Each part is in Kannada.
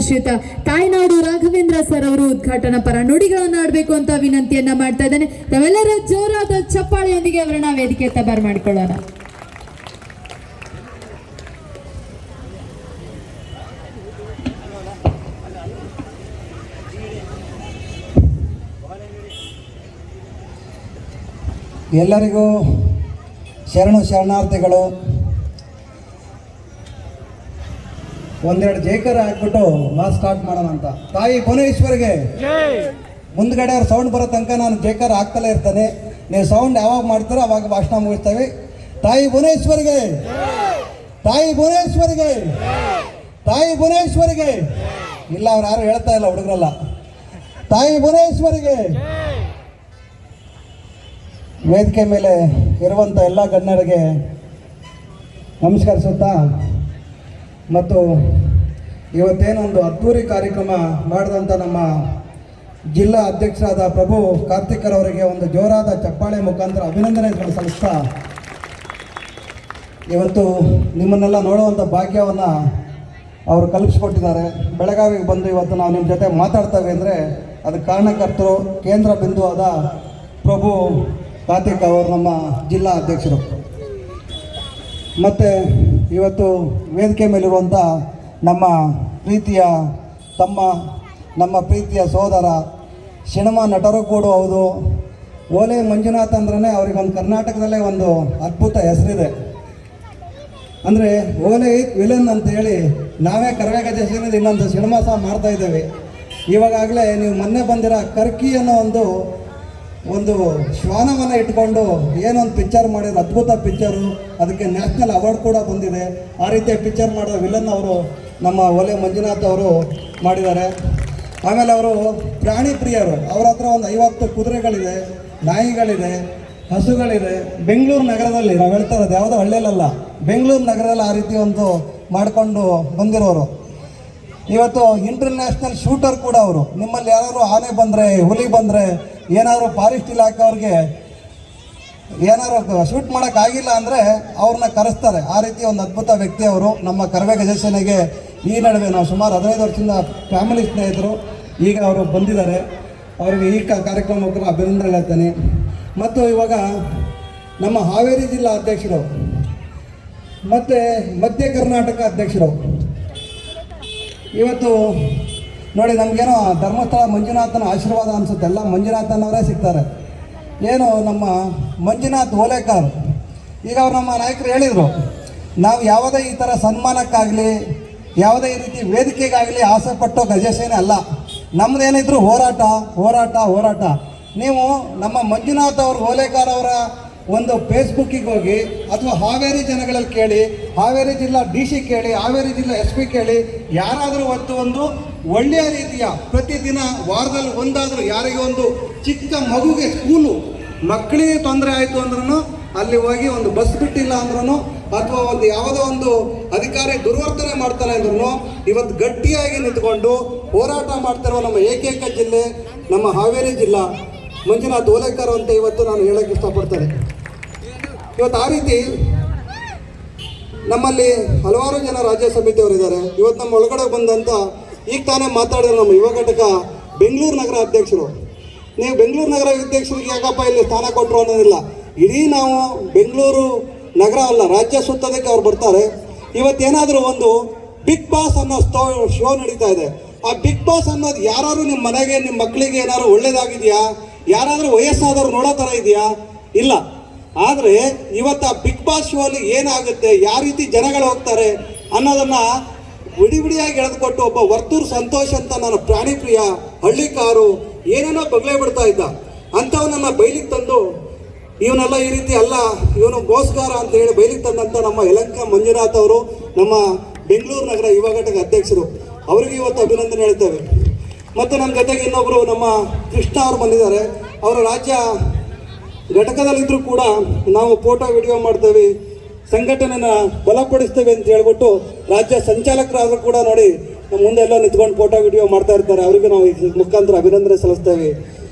ಶ್ರೀಯುತ ತಾಯ್ನಾಡು ರಾಘವೇಂದ್ರ ಸರ್ ಅವರು ಉದ್ಘಾಟನಾ ಪರ ನುಡಿಗಳನ್ನು ಆಡಬೇಕು ಅಂತ ವಿನಂತಿಯನ್ನ ಮಾಡ್ತಾ ಇದ್ದೇನೆ. ತಾವೆಲ್ಲರ ಜೋರಾದ ಚಪ್ಪಾಳೆಯೊಂದಿಗೆ ಅವರನ್ನ ವೇದಿಕೆ ಬರಮಾಡಿಕೊಳ್ಳೋಣ. ಎಲ್ಲರಿಗೂ ಶರಣಾರ್ಥಿಗಳು. ಒಂದೆರಡು ಜೈಕಾರ ಹಾಕ್ಬಿಟ್ಟು ಮಾತು ಸ್ಟಾರ್ಟ್ ಮಾಡೋಣ ಅಂತ. ತಾಯಿ ಭುವನೇಶ್ವರಿಗೆ ಮುಂದ್ಗಡೆ ಅವ್ರು ಸೌಂಡ್ ಬರೋ ತನಕ ನಾನು ಜೈಕಾರ ಹಾಕ್ತಲೇ ಇರ್ತಾನೆ. ನೀವು ಸೌಂಡ್ ಯಾವಾಗ ಮಾಡ್ತಾರೋ ಅವಾಗ ಭಾಷಣ ಮುಗಿಸ್ತೇವೆ. ತಾಯಿ ಭುವನೇಶ್ವರಿಗೆ, ತಾಯಿ ಭುವನೇಶ್ವರಿಗೆ, ತಾಯಿ ಭುವನೇಶ್ವರಿಗೆ. ಇಲ್ಲ ಅವ್ರು ಯಾರು ಹೇಳ್ತಾ ಇಲ್ಲ, ಹುಡುಗರಲ್ಲ. ತಾಯಿ ಭುವನೇಶ್ವರಿಗೆ. ವೇದಿಕೆ ಮೇಲೆ ಇರುವಂಥ ಎಲ್ಲ ಗಣ್ಯರಿಗೆ ನಮಸ್ಕರಿಸುತ್ತಾ, ಮತ್ತು ಇವತ್ತೇನೊಂದು ಅದ್ಧೂರಿ ಕಾರ್ಯಕ್ರಮ ಮಾಡಿದಂಥ ನಮ್ಮ ಜಿಲ್ಲಾ ಅಧ್ಯಕ್ಷರಾದ ಪ್ರಭು ಕಾರ್ತಿಕರವರಿಗೆ ಒಂದು ಜೋರಾದ ಚಪ್ಪಾಳೆ ಮುಖಾಂತರ ಅಭಿನಂದನೆಗಳನ್ನು ಸಲ್ಲಿಸ್ತಾ, ಇವತ್ತು ನಿಮ್ಮನ್ನೆಲ್ಲ ನೋಡುವಂಥ ಭಾಗ್ಯವನ್ನು ಅವರು ಕಲ್ಪಿಸಿಕೊಟ್ಟಿದ್ದಾರೆ. ಬೆಳಗಾವಿಗೆ ಬಂದು ಇವತ್ತು ನಾವು ನಿಮ್ಮ ಜೊತೆ ಮಾತಾಡ್ತೇವೆ ಅಂದರೆ ಅದಕ್ಕೆ ಕಾರಣಕರ್ತರು ಕೇಂದ್ರ ಬಿಂದುವಾದ ಪ್ರಭು ಕಾರ್ತಿಕ್ ಅವರು ನಮ್ಮ ಜಿಲ್ಲಾ ಅಧ್ಯಕ್ಷರು. ಮತ್ತು ಇವತ್ತು ವೇದಿಕೆ ಮೇಲಿರುವಂಥ ನಮ್ಮ ಪ್ರೀತಿಯ ತಮ್ಮ, ನಮ್ಮ ಪ್ರೀತಿಯ ಸೋದರ, ಸಿನಿಮಾ ನಟರು ಕೂಡ ಹೌದು. ಓಲೆ ಮಂಜುನಾಥ್ ಅಂದ್ರೆ ಅವ್ರಿಗೊಂದು ಕರ್ನಾಟಕದಲ್ಲೇ ಒಂದು ಅದ್ಭುತ ಹೆಸರಿದೆ. ಅಂದರೆ ಓಲೆ ವಿಲನ್ ಅಂತೇಳಿ ನಾವೇ ಕರ್ನಾಟಕ ಇನ್ನೊಂದು ಸಿನಿಮಾ ಸಹ ಮಾಡ್ತಾಯಿದ್ದೇವೆ. ಇವಾಗಲೇ ನೀವು ಮೊನ್ನೆ ಬಂದಿರೋ ಕರ್ಕಿ ಅನ್ನೋ ಒಂದು ಶ್ವಾನವನ್ನು ಇಟ್ಕೊಂಡು ಏನೊಂದು ಪಿಕ್ಚರ್ ಮಾಡಿದ್ರು, ಅದ್ಭುತ ಪಿಕ್ಚರು. ಅದಕ್ಕೆ ನ್ಯಾಷನಲ್ ಅವಾರ್ಡ್ ಕೂಡ ಬಂದಿದೆ. ಆ ರೀತಿಯ ಪಿಕ್ಚರ್ ಮಾಡೋ ವಿಲನ್ ಅವರು ನಮ್ಮ ಓಲೆ ಮಂಜುನಾಥ್ ಅವರು ಮಾಡಿದ್ದಾರೆ. ಆಮೇಲೆ ಅವರು ಪ್ರಾಣಿ ಪ್ರಿಯರು. ಅವ್ರ ಹತ್ರ ಒಂದು 50 ಕುದುರೆಗಳಿದೆ, ನಾಯಿಗಳಿದೆ, ಹಸುಗಳಿದೆ. ಬೆಂಗಳೂರು ನಗರದಲ್ಲಿ ನಾವು ಹೇಳ್ತಾ ಇರೋದು ಯಾವುದೋ ಹಳ್ಳಿಯಲ್ಲ, ಬೆಂಗಳೂರು ನಗರದಲ್ಲಿ ಆ ರೀತಿ ಒಂದು ಮಾಡಿಕೊಂಡು ಬಂದಿರೋರು. ಇವತ್ತು ಇಂಟರ್ನ್ಯಾಷನಲ್ ಶೂಟರ್ ಕೂಡ ಅವರು. ನಿಮ್ಮಲ್ಲಿ ಯಾರು ಆನೆ ಬಂದರೆ, ಹುಲಿ ಬಂದರೆ, ಏನಾದರೂ ಫಾರೆಸ್ಟ್ ಇಲಾಖೆ ಅವ್ರಿಗೆ ಏನಾದ್ರು ಶೂಟ್ ಮಾಡೋಕ್ಕಾಗಿಲ್ಲ ಅಂದರೆ ಅವ್ರನ್ನ ಕರೆಸ್ತಾರೆ. ಆ ರೀತಿ ಒಂದು ಅದ್ಭುತ ವ್ಯಕ್ತಿ ಅವರು. ನಮ್ಮ ಕರವೇ ಗಜಸೇನೆಗೆ ಈ ನಡುವೆ ನಾವು ಸುಮಾರು 15 ವರ್ಷದಿಂದ ಫ್ಯಾಮಿಲಿ ಸ್ನೇಹಿತರು. ಈಗ ಅವರು ಬಂದಿದ್ದಾರೆ. ಅವರಿಗೆ ಈ ಕಾರ್ಯಕ್ರಮಕ್ಕೆ ಅಭಿನಂದನೆ ಹೇಳ್ತೇನೆ. ಮತ್ತು ಇವಾಗ ನಮ್ಮ ಹಾವೇರಿ ಜಿಲ್ಲಾ ಅಧ್ಯಕ್ಷರು ಮತ್ತು ಮಧ್ಯ ಕರ್ನಾಟಕ ಅಧ್ಯಕ್ಷರು ಇವತ್ತು ನೋಡಿ, ನಮಗೇನೋ ಧರ್ಮಸ್ಥಳ ಮಂಜುನಾಥನ ಆಶೀರ್ವಾದ ಅನಿಸುತ್ತೆ. ಎಲ್ಲ ಮಂಜುನಾಥನವರೇ ಸಿಗ್ತಾರೆ. ಏನು ನಮ್ಮ ಮಂಜುನಾಥ್ ಓಲೇಕರ್, ಈಗ ಅವ್ರು ನಮ್ಮ ನಾಯಕರು ಹೇಳಿದರು, ನಾವು ಯಾವುದೇ ಈ ಥರ ಸನ್ಮಾನಕ್ಕಾಗಲಿ ಯಾವುದೇ ಈ ರೀತಿ ವೇದಿಕೆಗಾಗಲಿ ಆಸೆ ಪಟ್ಟೋ ಗಜಸೇನೆ ಅಲ್ಲ. ನಮ್ಮದೇನಿದ್ರು ಹೋರಾಟ ಹೋರಾಟ ಹೋರಾಟ. ನೀವು ನಮ್ಮ ಮಂಜುನಾಥ್ ಅವರು ಓಲೇಕರ್ ಅವರ ಒಂದು ಫೇಸ್ಬುಕ್ಕಿಗೆ ಹೋಗಿ ಅಥವಾ ಹಾವೇರಿ ಜನಗಳಲ್ಲಿ ಕೇಳಿ, ಹಾವೇರಿ ಜಿಲ್ಲಾ DC ಕೇಳಿ, ಹಾವೇರಿ ಜಿಲ್ಲಾ SP ಕೇಳಿ, ಯಾರಾದರೂ ಒಂದು ಒಳ್ಳೆಯ ರೀತಿಯ ಪ್ರತಿದಿನ ವಾರದಲ್ಲಿ ಒಂದಾದರೂ ಯಾರಿಗೆ ಒಂದು ಚಿಕ್ಕ ಮಗುಗೆ ಸ್ಕೂಲು ಮಕ್ಕಳಿಗೆ ತೊಂದರೆ ಆಯಿತು ಅಂದ್ರೂ ಅಲ್ಲಿ ಹೋಗಿ ಒಂದು ಬಸ್ ಬಿಟ್ಟಿಲ್ಲ ಅಂದ್ರೂ ಅಥವಾ ಒಂದು ಯಾವುದೋ ಒಂದು ಅಧಿಕಾರಿ ದುರ್ವರ್ತನೆ ಮಾಡ್ತಾನೆ ಅಂದ್ರೂ ಇವತ್ತು ಗಟ್ಟಿಯಾಗಿ ನಿಂತ್ಕೊಂಡು ಹೋರಾಟ ಮಾಡ್ತಿರೋ ನಮ್ಮ ಏಕೈಕ ಜಿಲ್ಲೆ ನಮ್ಮ ಹಾವೇರಿ ಜಿಲ್ಲಾ ಮಂಜುನಾಥ್ ಓಲೇಕರ್ ಅಂತ ಇವತ್ತು ನಾನು ಹೇಳೋಕ್ಕೆ ಇಷ್ಟಪಡ್ತೇನೆ. ಇವತ್ತು ಆ ರೀತಿ ನಮ್ಮಲ್ಲಿ ಹಲವಾರು ಜನ ರಾಜ್ಯ ಸಮಿತಿಯವರಿದ್ದಾರೆ. ಇವತ್ತು ನಮ್ಮ ಒಳಗಡೆ ಬಂದಂಥ ಈಗ ತಾನೇ ಮಾತಾಡಿದ್ರು ನಮ್ಮ ಯುವ ಘಟಕ ಬೆಂಗಳೂರು ನಗರ ಅಧ್ಯಕ್ಷರು. ನೀವು ಬೆಂಗಳೂರು ನಗರ ಅಧ್ಯಕ್ಷರಿಗೆ ಯಾಕಪ್ಪ ಇಲ್ಲಿ ಸ್ಥಾನ ಕೊಟ್ಟರು ಅನ್ನೋದಿಲ್ಲ. ಇಡೀ ನಾವು ಬೆಂಗಳೂರು ನಗರ ಅಲ್ಲ, ರಾಜ್ಯ ಸುತ್ತೋದಕ್ಕೆ ಅವ್ರು ಬರ್ತಾರೆ. ಇವತ್ತೇನಾದರೂ ಒಂದು ಬಿಗ್ ಬಾಸ್ ಅನ್ನೋ ಶೋ ನಡೀತಾ ಇದೆ. ಆ ಬಿಗ್ ಬಾಸ್ ಅನ್ನೋದು ಯಾರಾದರೂ ನಿಮ್ಮ ಮನೆಗೆ, ನಿಮ್ಮ ಮಕ್ಕಳಿಗೆ ಏನಾದ್ರು ಒಳ್ಳೇದಾಗಿದೆಯಾ? ಯಾರಾದರೂ ವಯಸ್ಸಾದವ್ರು ನೋಡೋ ಥರ ಇದೆಯಾ? ಇಲ್ಲ. ಆದರೆ ಇವತ್ತು ಆ ಬಿಗ್ ಬಾಸ್ ಶೋ ಅಲ್ಲಿ ಏನಾಗುತ್ತೆ, ಯಾವ ರೀತಿ ಜನಗಳು ಹೋಗ್ತಾರೆ ಅನ್ನೋದನ್ನು ಬಿಡಿಯಾಗಿ ಎಳೆದುಕೊಟ್ಟು ಒಬ್ಬ ವರ್ತೂರು ಸಂತೋಷ್ ಅಂತ ನಾನು ಪ್ರಾಣಿ ಪ್ರಿಯ ಹಳ್ಳಿಕಾರು ಏನೇನೋ ಬಗಲೇ ಬಿಡ್ತಾ ಇದ್ದ ಅಂಥವನನ್ನು ಬೈಲಿಗೆ ತಂದು ಇವನೆಲ್ಲ ಈ ರೀತಿ ಅಲ್ಲ, ಇವನು ಮೋಸಗಾರ ಅಂತ ಹೇಳಿ ಬೈಲಿಗೆ ತಂದಂಥ ನಮ್ಮ ಯಲಹಂಕ ಮಂಜುನಾಥ್ ಅವರು ನಮ್ಮ ಬೆಂಗಳೂರು ನಗರ ಯುವ ಘಟಕ ಅಧ್ಯಕ್ಷರು. ಅವರಿಗೆ ಇವತ್ತು ಅಭಿನಂದನೆ ಹೇಳ್ತೇವೆ. ಮತ್ತು ನಮ್ಮ ಜೊತೆಗೆ ಇನ್ನೊಬ್ಬರು ನಮ್ಮ ಕೃಷ್ಣ ಅವರು ಬಂದಿದ್ದಾರೆ. ಅವರ ರಾಜ್ಯ ಘಟಕದಲ್ಲಿದ್ದರೂ ಕೂಡ ನಾವು ಫೋಟೋ ವಿಡಿಯೋ ಮಾಡ್ತೇವೆ, ಸಂಘಟನೆನ ಬಲಪಡಿಸ್ತೇವೆ ಅಂತ ಹೇಳ್ಬಿಟ್ಟು ರಾಜ್ಯ ಸಂಚಾಲಕರಾದರೂ ಕೂಡ ನೋಡಿ ಮುಂದೆಲ್ಲ ನಿಂತ್ಕೊಂಡು ಫೋಟೋ ವಿಡಿಯೋ ಮಾಡ್ತಾ ಇರ್ತಾರೆ. ಅವರಿಗೆ ನಾವು ಈ ಮುಖಾಂತರ ಅಭಿನಂದನೆ ಸಲ್ಲಿಸ್ತೇವೆ.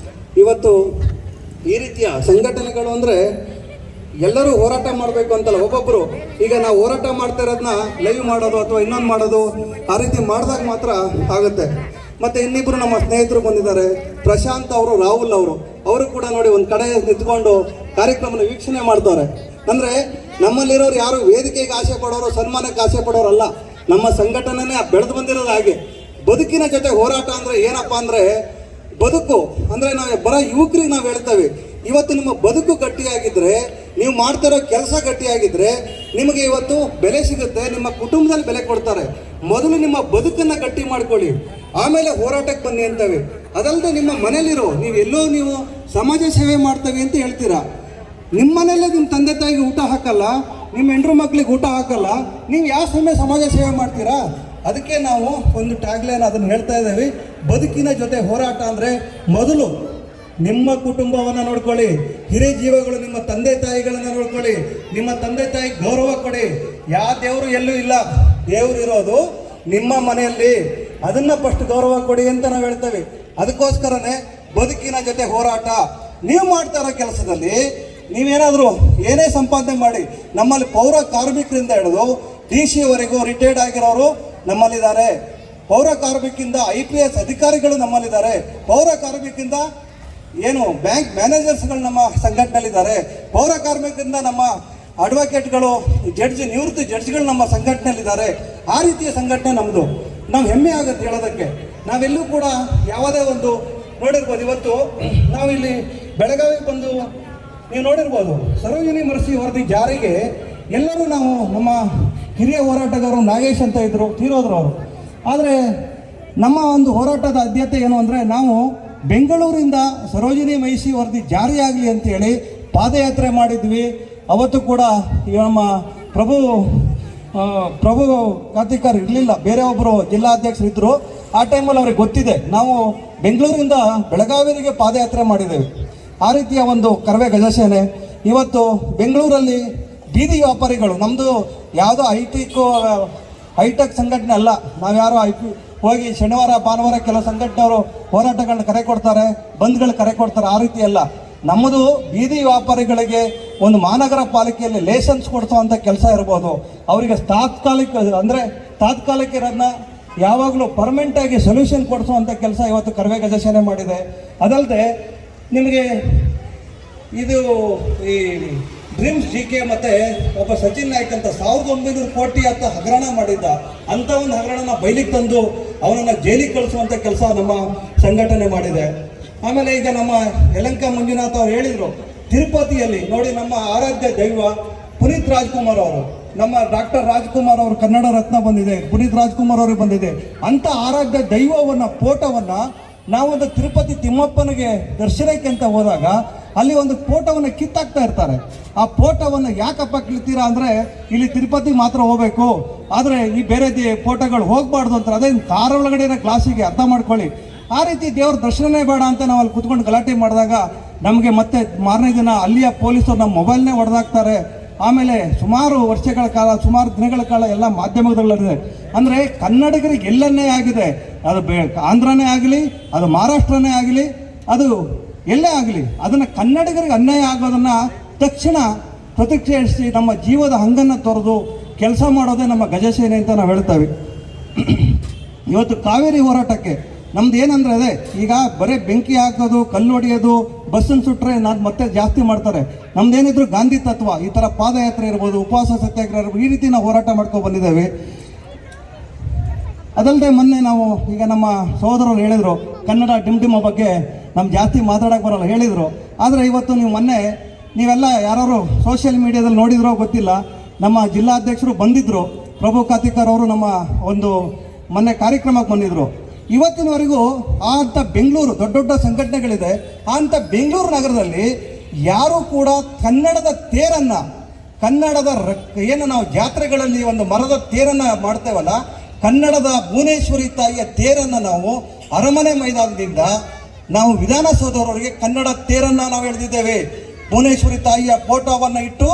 ಇವತ್ತು ಈ ರೀತಿಯ ಸಂಘಟನೆಗಳು ಅಂದರೆ ಎಲ್ಲರೂ ಹೋರಾಟ ಮಾಡಬೇಕು ಅಂತಲ್ಲ, ಒಬ್ಬೊಬ್ಬರು ಈಗ ನಾವು ಹೋರಾಟ ಮಾಡ್ತಾ ಇರೋದನ್ನ ಲೈವ್ ಮಾಡೋದು ಅಥವಾ ಇನ್ನೊಂದು ಮಾಡೋದು ಆ ರೀತಿ ಮಾಡಿದಾಗ ಮಾತ್ರ ಆಗುತ್ತೆ. ಮತ್ತು ಇನ್ನಿಬ್ಬರು ನಮ್ಮ ಸ್ನೇಹಿತರು ಬಂದಿದ್ದಾರೆ, ಪ್ರಶಾಂತ್ ಅವರು, ರಾಹುಲ್ ಅವರು ಕೂಡ ನೋಡಿ ಒಂದು ಕಡೆ ನಿಂತ್ಕೊಂಡು ಕಾರ್ಯಕ್ರಮನ ವೀಕ್ಷಣೆ ಮಾಡ್ತಾರೆ. ಅಂದರೆ ನಮ್ಮಲ್ಲಿರೋರು ಯಾರು ವೇದಿಕೆಗೆ ಆಸೆ ಪಡೋರು, ಸನ್ಮಾನಕ್ಕೆ ಆಸೆ ಪಡೋರಲ್ಲ. ನಮ್ಮ ಸಂಘಟನೆನೇ ಬೆಳೆದು ಬಂದಿರೋದು ಹಾಗೆ. ಬದುಕಿನ ಜೊತೆ ಹೋರಾಟ ಅಂದರೆ ಏನಪ್ಪ ಅಂದರೆ, ಬದುಕು ಅಂದರೆ ನಾವು ಬರೋ ಯುವಕರಿಗೆ ನಾವು ಹೇಳ್ತೇವೆ, ಇವತ್ತು ನಿಮ್ಮ ಬದುಕು ಗಟ್ಟಿಯಾಗಿದ್ದರೆ, ನೀವು ಮಾಡ್ತಿರೋ ಕೆಲಸ ಗಟ್ಟಿಯಾಗಿದ್ದರೆ ನಿಮಗೆ ಇವತ್ತು ಬೆಲೆ ಸಿಗುತ್ತೆ, ನಿಮ್ಮ ಕುಟುಂಬದಲ್ಲಿ ಬೆಲೆ ಕೊಡ್ತಾರೆ. ಮೊದಲು ನಿಮ್ಮ ಬದುಕನ್ನು ಗಟ್ಟಿ ಮಾಡ್ಕೊಳ್ಳಿ, ಆಮೇಲೆ ಹೋರಾಟಕ್ಕೆ ಬನ್ನಿ ಅಂತವೆ. ಅದಲ್ಲದೆ ನಿಮ್ಮ ಮನೇಲಿರೋ ನೀವು ಸಮಾಜ ಸೇವೆ ಮಾಡ್ತೇವೆ ಅಂತ ಹೇಳ್ತೀರಾ, ನಿಮ್ಮ ಮನೆಯಲ್ಲೇ ನಿಮ್ಮ ತಂದೆ ತಾಯಿಗೆ ಊಟ ಹಾಕಲ್ಲ, ನಿಮ್ಮ ಹೆಂಡ್ರು ಮಕ್ಳಿಗೆ ಊಟ ಹಾಕಲ್ಲ, ನೀವು ಯಾವ ಸಮಯ ಸಮಾಜ ಸೇವೆ ಮಾಡ್ತೀರಾ? ಅದಕ್ಕೆ ನಾವು ಒಂದು ಟ್ಯಾಗ್ಲೈನ್ ಅದನ್ನು ಹೇಳ್ತಾ ಇದ್ದೇವೆ, ಬದುಕಿನ ಜೊತೆ ಹೋರಾಟ ಅಂದರೆ ಮೊದಲು ನಿಮ್ಮ ಕುಟುಂಬವನ್ನು ನೋಡ್ಕೊಳ್ಳಿ, ಹಿರಿಯ ಜೀವಗಳು ನಿಮ್ಮ ತಂದೆ ತಾಯಿಗಳನ್ನು ನೋಡ್ಕೊಳ್ಳಿ, ನಿಮ್ಮ ತಂದೆ ತಾಯಿ ಗೌರವ ಕೊಡಿ. ಯಾವ ದೇವರು ಎಲ್ಲೂ ಇಲ್ಲ, ದೇವರು ಇರೋದು ನಿಮ್ಮ ಮನೆಯಲ್ಲಿ, ಅದನ್ನು ಫಸ್ಟ್ ಗೌರವ ಕೊಡಿ ಅಂತ ನಾವು ಹೇಳ್ತೇವೆ. ಅದಕ್ಕೋಸ್ಕರನೇ ಬದುಕಿನ ಜೊತೆ ಹೋರಾಟ. ನೀವು ಮಾಡ್ತಾ ಇರೋ ಕೆಲಸದಲ್ಲಿ ನೀವೇನಾದರೂ ಏನೇ ಸಂಪಾದನೆ ಮಾಡಿ, ನಮ್ಮಲ್ಲಿ ಪೌರ ಕಾರ್ಮಿಕರಿಂದ ಹಿಡಿದು DC ವರೆಗೂ ರಿಟೈರ್ಡ್ ಆಗಿರೋರು ನಮ್ಮಲ್ಲಿದ್ದಾರೆ, ಪೌರ ಕಾರ್ಮಿಕರಿಂದ IPS ಅಧಿಕಾರಿಗಳು ನಮ್ಮಲ್ಲಿದ್ದಾರೆ, ಪೌರ ಕಾರ್ಮಿಕರಿಂದ ಏನು ಬ್ಯಾಂಕ್ ಮ್ಯಾನೇಜರ್ಸ್ಗಳು ನಮ್ಮ ಸಂಘಟನೆಯಲ್ಲಿದ್ದಾರೆ, ಪೌರ ಕಾರ್ಮಿಕರಿಂದ ನಮ್ಮ ಅಡ್ವೊಕೇಟ್ಗಳು, ನಿವೃತ್ತ ಜಡ್ಜ್ಗಳು ನಮ್ಮ ಸಂಘಟನೆಯಲ್ಲಿದ್ದಾರೆ. ಆ ರೀತಿಯ ಸಂಘಟನೆ ನಮ್ಮದು. ನಾವು ಹೆಮ್ಮೆ ಆಗುತ್ತೆ ಹೇಳೋದಕ್ಕೆ. ನಾವೆಲ್ಲೂ ಕೂಡ ಯಾವುದೇ ಒಂದು ನೋಡಿರ್ಬೋದು, ಇವತ್ತು ನಾವಿಲ್ಲಿ ಬೆಳಗಾವಿಗೆ ಬಂದು ನೀವು ನೋಡಿರ್ಬೋದು, ಸರೋಜಿನಿ ಮರ್ಸಿ ವರದಿ ಜಾರಿಗೆ ಎಲ್ಲರೂ ನಾವು ನಮ್ಮ ಹಿರಿಯ ಹೋರಾಟಗಾರರು ನಾಗೇಶ್ ಅಂತ ಇದ್ದರು, ತೀರೋದ್ರು ಅವರು. ಆದರೆ ನಮ್ಮ ಒಂದು ಹೋರಾಟದ ಆದ್ಯತೆ ಏನು ಅಂದರೆ, ನಾವು ಬೆಂಗಳೂರಿಂದ ಸರೋಜಿನಿ ಮಹಿಷಿ ವರದಿ ಜಾರಿಯಾಗಲಿ ಅಂತೇಳಿ ಪಾದಯಾತ್ರೆ ಮಾಡಿದ್ವಿ. ಅವತ್ತು ಕೂಡ ನಮ್ಮ ಪ್ರಭು ಕಾತಿಕಾರ್ ಇರಲಿಲ್ಲ, ಬೇರೆ ಒಬ್ಬರು ಜಿಲ್ಲಾಧ್ಯಕ್ಷರು ಇದ್ದರು. ಆ ಟೈಮಲ್ಲಿ ಅವ್ರಿಗೆ ಗೊತ್ತಿದೆ, ನಾವು ಬೆಂಗಳೂರಿಂದ ಬೆಳಗಾವಿಗೆ ಪಾದಯಾತ್ರೆ ಮಾಡಿದ್ದೇವೆ. ಆ ರೀತಿಯ ಒಂದು ಕರವೇ ಗಜಸೇನೆ. ಇವತ್ತು ಬೆಂಗಳೂರಲ್ಲಿ ಬೀದಿ ವ್ಯಾಪಾರಿಗಳು, ನಮ್ಮದು ಯಾವುದೋ ಹೈಟೆಕ್ ಸಂಘಟನೆ ಅಲ್ಲ, ನಾವು ಯಾರೋ ಹೋಗಿ ಶನಿವಾರ ಭಾನುವಾರ ಕೆಲವು ಸಂಘಟನೆಯವರು ಹೋರಾಟಗಳನ್ನ ಕರೆ ಕೊಡ್ತಾರೆ, ಬಂದ್ಗಳು ಕರೆ ಕೊಡ್ತಾರೆ, ಆ ರೀತಿ ಅಲ್ಲ. ನಮ್ಮದು ಬೀದಿ ವ್ಯಾಪಾರಿಗಳಿಗೆ ಒಂದು ಮಹಾನಗರ ಪಾಲಿಕೆಯಲ್ಲಿ ಲೈಸೆನ್ಸ್ ಕೊಡಿಸೋವಂಥ ಕೆಲಸ ಇರ್ಬೋದು, ಅವರಿಗೆ ತಾತ್ಕಾಲಿಕ ಇರೋದನ್ನ ಯಾವಾಗಲೂ ಪರ್ಮನೆಂಟಾಗಿ ಸೊಲ್ಯೂಷನ್ ಕೊಡಿಸುವಂಥ ಕೆಲಸ ಇವತ್ತು ಕರವೇ ಗಜಸೇನೆ ಮಾಡಿದೆ. ಅದಲ್ಲದೆ ನಿಮಗೆ ಇದು ಈ ಡ್ರೀಮ್ಸ್ GK ಮತ್ತು ಒಬ್ಬ ಸಚಿನ್ ನಾಯ್ಕ್ ಅಂತ 1900 ಕೋಟಿ ಅಂತ ಹಗರಣ ಮಾಡಿದ್ದ, ಅಂಥ ಒಂದು ಹಗರಣನ ಬಯಲಿಗೆ ತಂದು ಅವನನ್ನು ಜೈಲಿಗೆ ಕಳಿಸುವಂಥ ಕೆಲಸ ನಮ್ಮ ಸಂಘಟನೆ ಮಾಡಿದೆ. ಆಮೇಲೆ ಈಗ ನಮ್ಮ ಯಲಂಕ ಮಂಜುನಾಥ್ ಅವರು ಹೇಳಿದರು, ತಿರುಪತಿಯಲ್ಲಿ ನೋಡಿ ನಮ್ಮ ಆರಾಧ್ಯ ದೈವ ಪುನೀತ್ ರಾಜ್ಕುಮಾರ್ ಅವರು, ನಮ್ಮ ಡಾಕ್ಟರ್ ರಾಜ್ಕುಮಾರ್ ಅವರು ಕನ್ನಡ ರತ್ನ ಬಂದಿದೆ, ಪುನೀತ್ ರಾಜ್ಕುಮಾರ್ ಅವ್ರಿಗೆ ಬಂದಿದೆ. ಅಂಥ ಆರಾಧ್ಯ ದೈವವನ್ನು ಫೋಟೋವನ್ನು ನಾವೊಂದು ತಿರುಪತಿ ತಿಮ್ಮಪ್ಪನಿಗೆ ದರ್ಶನಕ್ಕೆ ಅಂತ ಹೋದಾಗ ಅಲ್ಲಿ ಒಂದು ಫೋಟೋವನ್ನು ಕಿತ್ತಾಕ್ತಾ ಇರ್ತಾರೆ. ಆ ಫೋಟೋವನ್ನು ಯಾಕಪ್ಪ ಕಿಳ್ತೀರಾ ಅಂದರೆ, ಇಲ್ಲಿ ತಿರುಪತಿ ಮಾತ್ರ ಹೋಗಬೇಕು, ಆದರೆ ಈ ಬೇರೆ ಫೋಟೋಗಳು ಹೋಗಬಾರ್ದು ಅಂತಾರೆ. ಅದೇ ಕಾರ್ ಒಳಗಡೆ ಇರೋ ಕ್ಲಾಸಿಗೆ ಅರ್ಥ ಮಾಡ್ಕೊಳ್ಳಿ. ಆ ರೀತಿ ದೇವ್ರ ದರ್ಶನನೇ ಬೇಡ ಅಂತ ನಾವು ಅಲ್ಲಿ ಕುತ್ಕೊಂಡು ಗಲಾಟೆ ಮಾಡಿದಾಗ ನಮಗೆ ಮತ್ತೆ ಮಾರನೇ ದಿನ ಅಲ್ಲಿಯ ಪೊಲೀಸರು ನಮ್ಮ ಮೊಬೈಲ್ನೇ ಹೊಡೆದಾಕ್ತಾರೆ. ಆಮೇಲೆ ಸುಮಾರು ವರ್ಷಗಳ ಕಾಲ, ಸುಮಾರು ದಿನಗಳ ಕಾಲ ಎಲ್ಲ ಮಾಧ್ಯಮಗಳಲ್ಲಿದೆ. ಅಂದರೆ ಕನ್ನಡಿಗರಿಗೆ ಎಲ್ಲನ್ನೇ ಆಗಿದೆ, ಅದು ಆಂಧ್ರನೇ ಆಗಲಿ, ಅದು ಮಹಾರಾಷ್ಟ್ರನೇ ಆಗಲಿ, ಅದು ಎಲ್ಲೇ ಆಗಲಿ, ಅದನ್ನು ಕನ್ನಡಿಗರಿಗೆ ಅನ್ಯಾಯ ಆಗೋದನ್ನು ತಕ್ಷಣ ಪ್ರತಿಕ್ರಿಯಿಸಿ ನಮ್ಮ ಜೀವದ ಹಂಗನ್ನು ತೊರೆದು ಕೆಲಸ ಮಾಡೋದೇ ನಮ್ಮ ಗಜಸೇನೆ ಅಂತ ನಾವು ಹೇಳ್ತೇವೆ. ಇವತ್ತು ಕಾವೇರಿ ಹೋರಾಟಕ್ಕೆ ನಮ್ದು ಏನಂದರೆ ಅದೇ, ಈಗ ಬರೀ ಬೆಂಕಿ ಹಾಕೋದು, ಕಲ್ಲು ಹೊಡೆಯೋದು, ಬಸ್ಸನ್ನು ಸುಟ್ಟರೆ ನಾನು ಮತ್ತೆ ಜಾಸ್ತಿ ಮಾಡ್ತಾರೆ. ನಮ್ದೇನಿದ್ರು ಗಾಂಧಿ ತತ್ವ, ಈ ಥರ ಪಾದಯಾತ್ರೆ ಇರ್ಬೋದು, ಉಪವಾಸ ಸತ್ಯಾಗ್ರಹ ಇರ್ಬೋದು, ಈ ರೀತಿ ನಾವು ಹೋರಾಟ ಮಾಡ್ಕೊಂಡು ಬಂದಿದ್ದೇವೆ. ಅದಲ್ಲದೆ ಮೊನ್ನೆ ನಾವು ಈಗ ನಮ್ಮ ಸಹೋದರರು ಹೇಳಿದರು, ಕನ್ನಡ ಡಿಮ್ ಬಗ್ಗೆ ನಮ್ಗೆ ಜಾಸ್ತಿ ಮಾತಾಡೋಕ್ಕೆ ಬರೋಲ್ಲ ಹೇಳಿದರು. ಆದರೆ ಇವತ್ತು ನೀವೆಲ್ಲ ಯಾರು ಸೋಷಿಯಲ್ ಮೀಡಿಯಾದಲ್ಲಿ ನೋಡಿದ್ರೋ ಗೊತ್ತಿಲ್ಲ, ನಮ್ಮ ಜಿಲ್ಲಾಧ್ಯಕ್ಷರು ಬಂದಿದ್ದರು, ಪ್ರಭು ಕಾತಿಕಾರ್ ಅವರು ನಮ್ಮ ಒಂದು ಮೊನ್ನೆ ಕಾರ್ಯಕ್ರಮಕ್ಕೆ ಬಂದಿದ್ದರು. ಇವತ್ತಿನವರೆಗೂ ಆ ಅಂಥ ಬೆಂಗಳೂರು ದೊಡ್ಡ ದೊಡ್ಡ ಸಂಘಟನೆಗಳಿದೆ, ಆ ಅಂಥ ಬೆಂಗಳೂರು ನಗರದಲ್ಲಿ ಯಾರೂ ಕೂಡ ಕನ್ನಡದ ತೇರನ್ನು, ಕನ್ನಡದ ಏನು ನಾವು ಜಾತ್ರೆಗಳಲ್ಲಿ ಒಂದು ಮರದ ತೇರನ್ನು ಮಾಡ್ತೇವಲ್ಲ, ಕನ್ನಡದ ಭುವನೇಶ್ವರಿ ತಾಯಿಯ ತೇರನ್ನು ನಾವು ಅರಮನೆ ಮೈದಾನದಿಂದ ನಾವು ವಿಧಾನಸೌಧವರೆಗೆ ಕನ್ನಡ ತೇರನ್ನು ನಾವು ಎಳೆದಿದ್ದೇವೆ. ಭುವನೇಶ್ವರಿ ತಾಯಿಯ ಫೋಟೋವನ್ನು ಇಟ್ಟು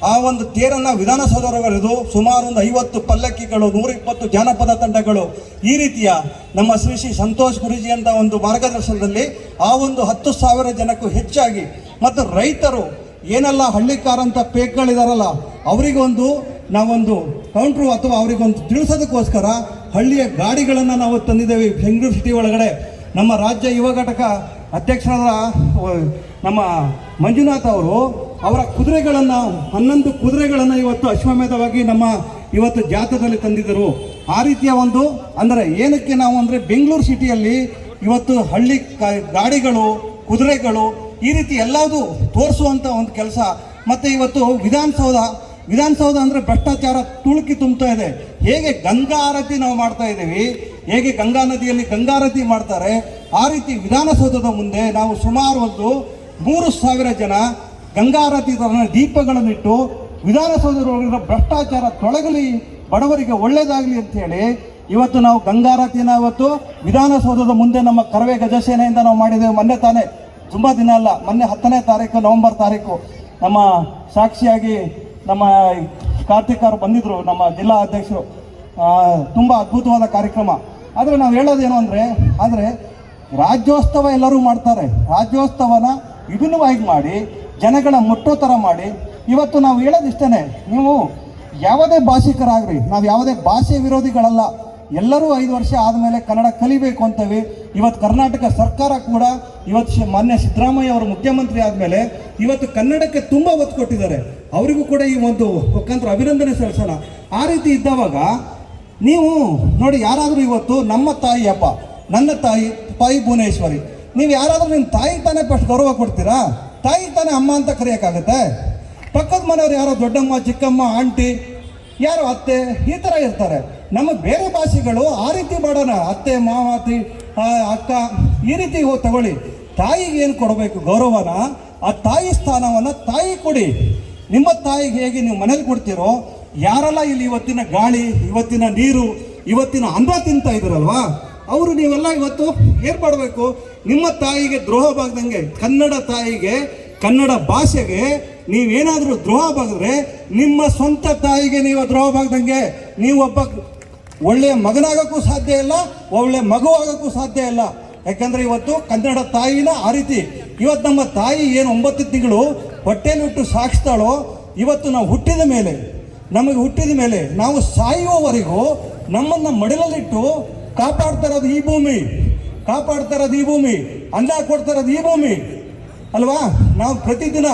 ಆ ಒಂದು ತೇರನ್ನು ವಿಧಾನಸೌಧವರೆಗೂ ಸುಮಾರು ಒಂದು 50 ಪಲ್ಲಕ್ಕಿಗಳು, 120 ಜಾನಪದ ತಂಡಗಳು, ಈ ರೀತಿಯ ನಮ್ಮ ಶ್ರೀ ಸಂತೋಷ್ ಗುರೂಜಿ ಅಂತ ಒಂದು ಮಾರ್ಗದರ್ಶನದಲ್ಲಿ ಆ ಒಂದು 10,000 ಜನಕ್ಕೂ ಹೆಚ್ಚಾಗಿ, ಮತ್ತು ರೈತರು ಏನೆಲ್ಲ ಹಳ್ಳಿಕಾರಂತ ಪೇಕ್ಗಳಿದಾರಲ್ಲ ಅವರಿಗೊಂದು ನಾವೊಂದು ಕೌಂಟ್ರು ಅಥವಾ ಅವರಿಗೊಂದು ತಿಳಿಸೋದಕ್ಕೋಸ್ಕರ ಹಳ್ಳಿಯ ಗಾಡಿಗಳನ್ನು ನಾವು ತಂದಿದ್ದೇವೆ ಬೆಂಗಳೂರು ಸಿಟಿ ಒಳಗಡೆ. ನಮ್ಮ ರಾಜ್ಯ ಯುವ ಘಟಕ ಅಧ್ಯಕ್ಷರಾದ ನಮ್ಮ ಮಂಜುನಾಥ್ ಅವರು ಅವರ ಕುದುರೆಗಳನ್ನು 11 ಕುದುರೆಗಳನ್ನು ಇವತ್ತು ಅಶ್ವಮೇಧವಾಗಿ ನಮ್ಮ ಇವತ್ತು ಜಾಥಾದಲ್ಲಿ ತಂದಿದ್ದರು. ಆ ರೀತಿಯ ಒಂದು ಅಂದರೆ ಏನಕ್ಕೆ ನಾವು ಅಂದರೆ ಬೆಂಗಳೂರು ಸಿಟಿಯಲ್ಲಿ ಇವತ್ತು ಹಳ್ಳಿ ಗಾಡಿಗಳು ಕುದುರೆಗಳು ಈ ರೀತಿ ಎಲ್ಲದೂ ತೋರಿಸುವಂಥ ಒಂದು ಕೆಲಸ. ಮತ್ತು ಇವತ್ತು ವಿಧಾನಸೌಧ ಅಂದರೆ ಭ್ರಷ್ಟಾಚಾರ ತುಳುಕಿ ತುಂಬ್ತಾ ಇದೆ. ಹೇಗೆ ಗಂಗಾ ಆರತಿ ನಾವು ಮಾಡ್ತಾ ಇದ್ದೀವಿ, ಹೇಗೆ ಗಂಗಾ ನದಿಯಲ್ಲಿ ಗಂಗಾರತಿ ಮಾಡ್ತಾರೆ, ಆ ರೀತಿ ವಿಧಾನಸೌಧದ ಮುಂದೆ ನಾವು ಸುಮಾರು ಒಂದು 3,000 ಜನ ಗಂಗಾರತಿ ದೀಪಗಳನ್ನಿಟ್ಟು ವಿಧಾನಸೌಧದೊಳಗಿನ ಭ್ರಷ್ಟಾಚಾರ ತೊಳಗಲಿ, ಬಡವರಿಗೆ ಒಳ್ಳೇದಾಗಲಿ ಅಂಥೇಳಿ ಇವತ್ತು ನಾವು ಗಂಗಾರತಿನ ಇವತ್ತು ವಿಧಾನಸೌಧದ ಮುಂದೆ ನಮ್ಮ ಕರವೇ ಗಜಸೇನೆಯಿಂದ ನಾವು ಮಾಡಿದ್ದೇವೆ. ಮೊನ್ನೆ ತಾನೇ, ತುಂಬ ದಿನ ಅಲ್ಲ, ಮೊನ್ನೆ 10ನೇ ತಾರೀಕು ನವೆಂಬರ್ ತಾರೀಕು ನಮ್ಮ ಸಾಕ್ಷಿಯಾಗಿ ನಮ್ಮ ಕಾರ್ತಿಕ್ ಅವರು ಬಂದಿದ್ದರು, ನಮ್ಮ ಜಿಲ್ಲಾ ಅಧ್ಯಕ್ಷರು. ತುಂಬ ಅದ್ಭುತವಾದ ಕಾರ್ಯಕ್ರಮ. ಆದರೆ ನಾವು ಹೇಳೋದೇನು ಅಂದರೆ ರಾಜ್ಯೋತ್ಸವ ಎಲ್ಲರೂ ಮಾಡ್ತಾರೆ, ರಾಜ್ಯೋತ್ಸವನ ವಿಭಿನ್ನವಾಗಿ ಮಾಡಿ ಜನಗಳ ಮುಟ್ಟೋ ಥರ ಮಾಡಿ. ಇವತ್ತು ನಾವು ಹೇಳೋದಿಷ್ಟೇ, ನೀವು ಯಾವುದೇ ಭಾಷಿಕರಾಗ್ರಿ, ನಾವು ಯಾವುದೇ ಭಾಷೆ ವಿರೋಧಿಗಳಲ್ಲ. ಎಲ್ಲರೂ 5 ವರ್ಷ ಆದಮೇಲೆ ಕನ್ನಡ ಕಲಿಬೇಕು ಅಂತೇವೆ. ಇವತ್ತು ಕರ್ನಾಟಕ ಸರ್ಕಾರ ಕೂಡ ಇವತ್ತು ಮಾನ್ಯ ಸಿದ್ದರಾಮಯ್ಯ ಅವರು ಮುಖ್ಯಮಂತ್ರಿ ಆದಮೇಲೆ ಇವತ್ತು ಕನ್ನಡಕ್ಕೆ ತುಂಬ ಒತ್ತು ಕೊಟ್ಟಿದ್ದಾರೆ. ಅವರಿಗೂ ಕೂಡ ಈ ಒಂದು ಮುಖಾಂತರ ಅಭಿನಂದನೆ ಸಲ್ಲಿಸೋಣ. ಆ ರೀತಿ ಇದ್ದವಾಗ ನೀವು ನೋಡಿ, ಯಾರಾದರೂ ಇವತ್ತು ನಮ್ಮ ತಾಯಿ ಅಪ್ಪ, ನನ್ನ ತಾಯಿ ಭುವನೇಶ್ವರಿ, ನೀವು ಯಾರಾದರೂ ನಿಮ್ಮ ತಾಯಿ ತಾನೇ ಫಸ್ಟ್ ಗೌರವ ಕೊಡ್ತೀರಾ? ತಾಯಿ ತಾನೇ ಅಮ್ಮ ಅಂತ ಕರೆಯೋಕ್ಕಾಗತ್ತೆ? ಪಕ್ಕದ ಮನೆಯವರು ಯಾರೋ ದೊಡ್ಡಮ್ಮ, ಚಿಕ್ಕಮ್ಮ, ಆಂಟಿ, ಯಾರೋ ಅತ್ತೆ, ಈ ಥರ ಇರ್ತಾರೆ. ನಮ್ಮ ಬೇರೆ ಭಾಷೆಗಳು ಆ ರೀತಿ ಮಾಡೋಣ, ಅತ್ತೆ, ಮಾವ, ಅಕ್ಕ, ಈ ರೀತಿ ತಗೊಳ್ಳಿ. ತಾಯಿಗೆ ಏನು ಕೊಡಬೇಕು ಗೌರವನ, ಆ ತಾಯಿ ಸ್ಥಾನವನ್ನು ತಾಯಿ ಕೊಡಿ. ನಿಮ್ಮ ತಾಯಿಗೆ ಹೇಗೆ ನೀವು ಮನೇಲಿ ಕೊಡ್ತೀರೋ, ಯಾರೆಲ್ಲ ಇಲ್ಲಿ ಇವತ್ತಿನ ಗಾಳಿ, ಇವತ್ತಿನ ನೀರು, ಇವತ್ತಿನ ಅನ್ನ ತಿಂತ ಇದ್ರಲ್ವಾ, ಅವರು ನೀವೆಲ್ಲ ಇವತ್ತು ಏನು ಮಾಡಬೇಕು? ನಿಮ್ಮ ತಾಯಿಗೆ ದ್ರೋಹ ಬಾಗ್ದಂಗೆ, ಕನ್ನಡ ತಾಯಿಗೆ, ಕನ್ನಡ ಭಾಷೆಗೆ ನೀವೇನಾದರೂ ದ್ರೋಹ ಬಾಗಿದ್ರೆ ನಿಮ್ಮ ಸ್ವಂತ ತಾಯಿಗೆ ನೀವು ದ್ರೋಹ ಬಾಗ್ದಂಗೆ. ನೀವು ಒಬ್ಬ ಒಳ್ಳೆಯ ಮಗನಾಗೋಕ್ಕೂ ಸಾಧ್ಯ ಇಲ್ಲ, ಒಳ್ಳೆಯ ಮಗು ಆಗೋಕ್ಕೂ ಸಾಧ್ಯ ಇಲ್ಲ. ಯಾಕಂದರೆ ಇವತ್ತು ಕನ್ನಡ ತಾಯಿನ ಆ ರೀತಿ. ಇವತ್ತು ನಮ್ಮ ತಾಯಿ ಏನು 9 ತಿಂಗಳು ಹೊಟ್ಟೆಲಿಟ್ಟು ಸಾಗಿಸ್ತಾಳೋ, ಇವತ್ತು ನಾವು ಹುಟ್ಟಿದ ಮೇಲೆ ನಾವು ಸಾಯುವವರೆಗೂ ನಮ್ಮನ್ನು ಮಡಿಲಲ್ಲಿಟ್ಟು ಕಾಪಾಡ್ತಾ ಇರೋದು ಈ ಭೂಮಿ, ಅನ್ನ ಕೊಡ್ತಾ ಇರೋದು ಈ ಭೂಮಿ ಅಲ್ವಾ? ನಾವು ಪ್ರತಿದಿನ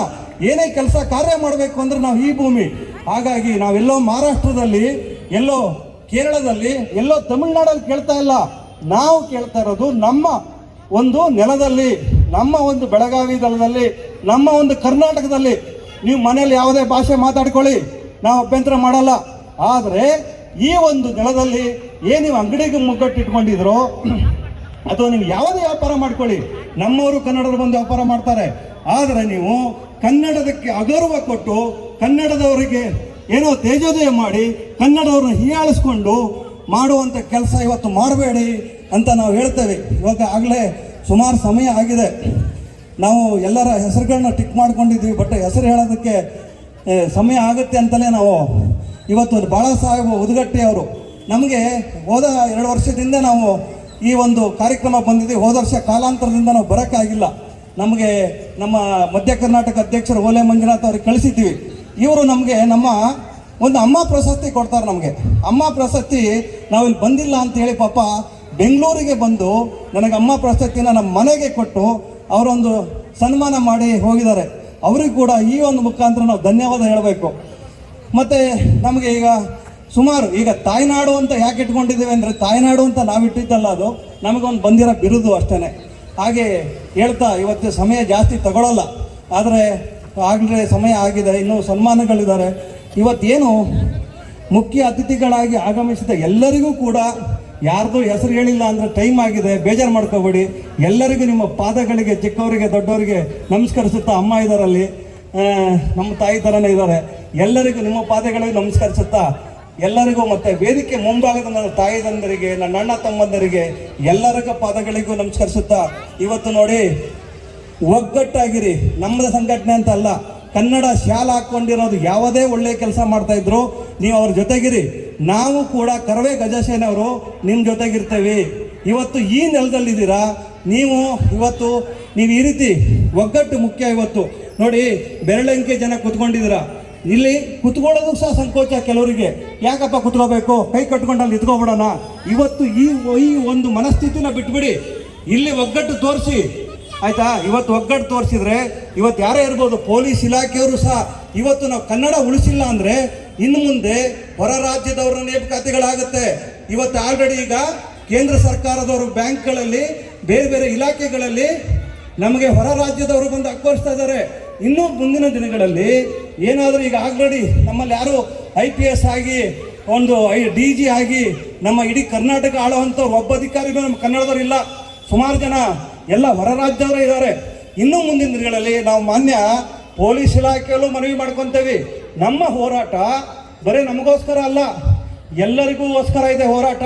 ಏನೇ ಕೆಲಸ ಕಾರ್ಯ ಮಾಡಬೇಕು ಅಂದರೆ ನಾವು ಈ ಭೂಮಿ. ಹಾಗಾಗಿ ನಾವೆಲ್ಲೋ ಮಹಾರಾಷ್ಟ್ರದಲ್ಲಿ, ಎಲ್ಲೋ ಕೇರಳದಲ್ಲಿ, ಎಲ್ಲೋ ತಮಿಳ್ನಾಡಲ್ಲಿ ಕೇಳ್ತಾ ಇಲ್ಲ. ನಾವು ಕೇಳ್ತಾ ಇರೋದು ನಮ್ಮ ಒಂದು ನೆಲದಲ್ಲಿ, ನಮ್ಮ ಒಂದು ಬೆಳಗಾವಿ ನೆಲದಲ್ಲಿ, ನಮ್ಮ ಒಂದು ಕರ್ನಾಟಕದಲ್ಲಿ. ನೀವು ಮನೇಲಿ ಯಾವುದೇ ಭಾಷೆ ಮಾತಾಡ್ಕೊಳ್ಳಿ, ನಾವು ಅಭ್ಯಂತರ ಮಾಡಲ್ಲ. ಆದರೆ ಈ ಒಂದು ನೆಲದಲ್ಲಿ ಏನು ನೀವು ಅಂಗಡಿಗೆ ಮುಗ್ಗಟ್ಟಿಟ್ಕೊಂಡಿದ್ರೋ ಅಥವಾ ನೀವು ಯಾವುದೇ ವ್ಯಾಪಾರ ಮಾಡ್ಕೊಳ್ಳಿ, ನಮ್ಮವರು ಕನ್ನಡರು ಬಂದು ವ್ಯಾಪಾರ ಮಾಡ್ತಾರೆ. ಆದರೆ ನೀವು ಕನ್ನಡದಕ್ಕೆ ಅಗೌರವ ಕೊಟ್ಟು ಕನ್ನಡದವರಿಗೆ ಏನೋ ತೇಜೋದಯ ಮಾಡಿ ಕನ್ನಡವ್ರನ್ನ ಹೀಯಾಳಿಸ್ಕೊಂಡು ಮಾಡುವಂಥ ಕೆಲಸ ಇವತ್ತು ಮಾಡಬೇಡಿ ಅಂತ ನಾವು ಹೇಳ್ತೇವೆ. ಇವಾಗ ಆಗಲೇ ಸುಮಾರು ಸಮಯ ಆಗಿದೆ. ನಾವು ಎಲ್ಲರ ಹೆಸರುಗಳನ್ನ ಟಿಕ್ ಮಾಡ್ಕೊಂಡಿದ್ದೀವಿ, ಬಟ್ ಹೆಸರು ಹೇಳೋದಕ್ಕೆ ಸಮಯ ಆಗುತ್ತೆ ಅಂತಲೇ ನಾವು ಇವತ್ತು ಬಾಳಾ ಸಾಹೇಬ್ ಉದಗಟ್ಟಿ ಅವರು ನಮಗೆ ಹೋದ 2 ವರ್ಷದಿಂದ ನಾವು ಈ ಒಂದು ಕಾರ್ಯಕ್ರಮ ಬಂದಿದ್ದೀವಿ. ಹೋದ ವರ್ಷ ಕಾಲಾಂತರದಿಂದ ನಾವು ಬರೋಕ್ಕಾಗಿಲ್ಲ. ನಮಗೆ ನಮ್ಮ ಮಧ್ಯ ಕರ್ನಾಟಕ ಅಧ್ಯಕ್ಷರು ಓಲೆ ಮಂಜುನಾಥ್ ಅವ್ರಿಗೆ ಕಳಿಸಿದ್ದೀವಿ. ಇವರು ನಮಗೆ ನಮ್ಮ ಒಂದು ಅಮ್ಮ ಪ್ರಶಸ್ತಿ ಕೊಡ್ತಾರೆ. ನಮಗೆ ಅಮ್ಮ ಪ್ರಶಸ್ತಿ ನಾವಿಲ್ಲಿ ಬಂದಿಲ್ಲ ಅಂತೇಳಿ ಪಾಪ ಬೆಂಗಳೂರಿಗೆ ಬಂದು ನನಗೆ ಅಮ್ಮ ಪ್ರಶಸ್ತಿನ ನಮ್ಮ ಮನೆಗೆ ಕೊಟ್ಟು ಅವರೊಂದು ಸನ್ಮಾನ ಮಾಡಿ ಹೋಗಿದ್ದಾರೆ. ಅವ್ರಿಗೆ ಕೂಡ ಈ ಒಂದು ಮುಖಾಂತರ ನಾವು ಧನ್ಯವಾದ ಹೇಳಬೇಕು. ಮತ್ತು ನಮಗೆ ಈಗ ತಾಯ್ನಾಡು ಅಂತ ಯಾಕೆ ಇಟ್ಕೊಂಡಿದ್ದೀವಿ ಅಂದರೆ, ತಾಯ್ನಾಡು ಅಂತ ನಾವು ಇಟ್ಟಿದ್ದಲ್ಲ, ಅದು ನಮಗೊಂದು ಬಂದಿರೋ ಬಿರುದು ಅಷ್ಟೇ. ಹಾಗೆ ಹೇಳ್ತಾ ಇವತ್ತು ಸಮಯ ಜಾಸ್ತಿ ತಗೊಳ್ಳಲ್ಲ, ಆದರೆ ಆಗಲೇ ಸಮಯ ಆಗಿದೆ, ಇನ್ನೂ ಸನ್ಮಾನಗಳಿದ್ದಾರೆ. ಇವತ್ತೇನು ಮುಖ್ಯ ಅತಿಥಿಗಳಾಗಿ ಆಗಮಿಸಿದ ಎಲ್ಲರಿಗೂ ಕೂಡ ಯಾರ್ದು ಹೆಸರು ಹೇಳಿಲ್ಲ ಅಂದರೆ ಟೈಮ್ ಆಗಿದೆ, ಬೇಜಾರು ಮಾಡ್ಕೋಬೇಡಿ. ಎಲ್ಲರಿಗೂ ನಿಮ್ಮ ಪಾದಗಳಿಗೆ, ಚಿಕ್ಕವರಿಗೆ ದೊಡ್ಡವರಿಗೆ ನಮಸ್ಕರಿಸುತ್ತಾ, ಅಮ್ಮ ಇದ್ದಾರಲ್ಲಿ, ನಮ್ಮ ತಾಯಿ ಥರನೇ ಇದ್ದಾರೆ, ಎಲ್ಲರಿಗೂ ನಿಮ್ಮ ಪಾದಗಳಿಗೆ ನಮಸ್ಕರಿಸುತ್ತಾ ಎಲ್ಲರಿಗೂ, ಮತ್ತು ವೇದಿಕೆ ಮುಂಭಾಗದ ನನ್ನ ತಾಯಿ ತಂದರಿಗೆ, ನನ್ನ ಅಣ್ಣ ತಮ್ಮಂದರಿಗೆ ಎಲ್ಲರಿಗೂ ಪಾದಗಳಿಗೂ ನಮಸ್ಕರಿಸುತ್ತಾ, ಇವತ್ತು ನೋಡಿ ಒಗ್ಗಟ್ಟಾಗಿರಿ. ನಮ್ಮದ ಸಂಘಟನೆ ಅಂತ ಅಲ್ಲ, ಕನ್ನಡ ಶಾಲೆ ಹಾಕ್ಕೊಂಡಿರೋದು ಯಾವುದೇ ಒಳ್ಳೆಯ ಕೆಲಸ ಮಾಡ್ತಾಯಿದ್ರು ನೀವು ಅವ್ರ ಜೊತೆಗಿರಿ. ನಾವು ಕೂಡ ಕರವೇ ಗಜಸೇನೆಯವರು ನಿಮ್ಮ ಜೊತೆಗಿರ್ತೇವೆ. ಇವತ್ತು ಈ ನೆಲದಲ್ಲಿದ್ದೀರಾ ನೀವು, ಇವತ್ತು ನೀವು ಈ ರೀತಿ ಒಗ್ಗಟ್ಟು ಮುಖ್ಯ. ಇವತ್ತು ನೋಡಿ ಬೆರಳೆಂಕೆ ಜನ ಕುತ್ಕೊಂಡಿದ್ದೀರ, ಇಲ್ಲಿ ಕುತ್ಕೊಳ್ಳೋದು ಸಹ ಸಂಕೋಚ ಕೆಲವರಿಗೆ. ಯಾಕಪ್ಪ ಕುತ್ಕೋಬೇಕು, ಕೈ ಕಟ್ಕೊಂಡು ಅಲ್ಲಿ ನಿಂತ್ಕೊಬಿಡೋಣ. ಇವತ್ತು ಈ ಒಂದು ಮನಸ್ಥಿತಿನ ಬಿಟ್ಬಿಡಿ, ಇಲ್ಲಿ ಒಗ್ಗಟ್ಟು ತೋರಿಸಿ ಆಯ್ತಾ. ಇವತ್ತು ಒಗ್ಗಟ್ಟು ತೋರಿಸಿದ್ರೆ ಇವತ್ತು ಯಾರೇ ಇರ್ಬೋದು, ಪೊಲೀಸ್ ಇಲಾಖೆಯವರು ಸಹ ಇವತ್ತು ನಾವು ಕನ್ನಡ ಉಳಿಸಿಲ್ಲ ಅಂದರೆ ಇನ್ನು ಮುಂದೆ ಹೊರ ರಾಜ್ಯದವರ ನೇಮಕಾತಿಗಳಾಗುತ್ತೆ. ಇವತ್ತು ಆಲ್ರೆಡಿ ಈಗ ಕೇಂದ್ರ ಸರ್ಕಾರದವರು ಬ್ಯಾಂಕ್ಗಳಲ್ಲಿ ಬೇರೆ ಬೇರೆ ಇಲಾಖೆಗಳಲ್ಲಿ ನಮಗೆ ಹೊರ ರಾಜ್ಯದವರು ಬಂದು ಅಕ್ಕೋರಿಸ್ತಾ ಇದ್ದಾರೆ. ಇನ್ನೂ ಮುಂದಿನ ದಿನಗಳಲ್ಲಿ ಏನಾದರೂ ಈಗ ಆಲ್ರೆಡಿ ನಮ್ಮಲ್ಲಿ ಯಾರು IPS ಆಗಿ ಒಂದು DG ಆಗಿ ನಮ್ಮ ಇಡೀ ಕರ್ನಾಟಕ ಆಳುವಂಥವ್ರು ಒಬ್ಬ ಅಧಿಕಾರಿಗಳು ನಮ್ಮ ಕನ್ನಡದವ್ರು ಇಲ್ಲ. ಸುಮಾರು ಜನ ಎಲ್ಲ ಹೊರ ರಾಜ್ಯದವರೇ ಇದ್ದಾರೆ. ಇನ್ನೂ ಮುಂದಿನ ದಿನಗಳಲ್ಲಿ ನಾವು ಮಾನ್ಯ ಪೊಲೀಸ್ ಇಲಾಖೆಯಲ್ಲೂ ಮನವಿ ಮಾಡ್ಕೊತೇವೆ, ನಮ್ಮ ಹೋರಾಟ ಬರೀ ನಮಗೋಸ್ಕರ ಅಲ್ಲ, ಎಲ್ಲರಿಗೋಸ್ಕರ ಇದೆ ಹೋರಾಟ.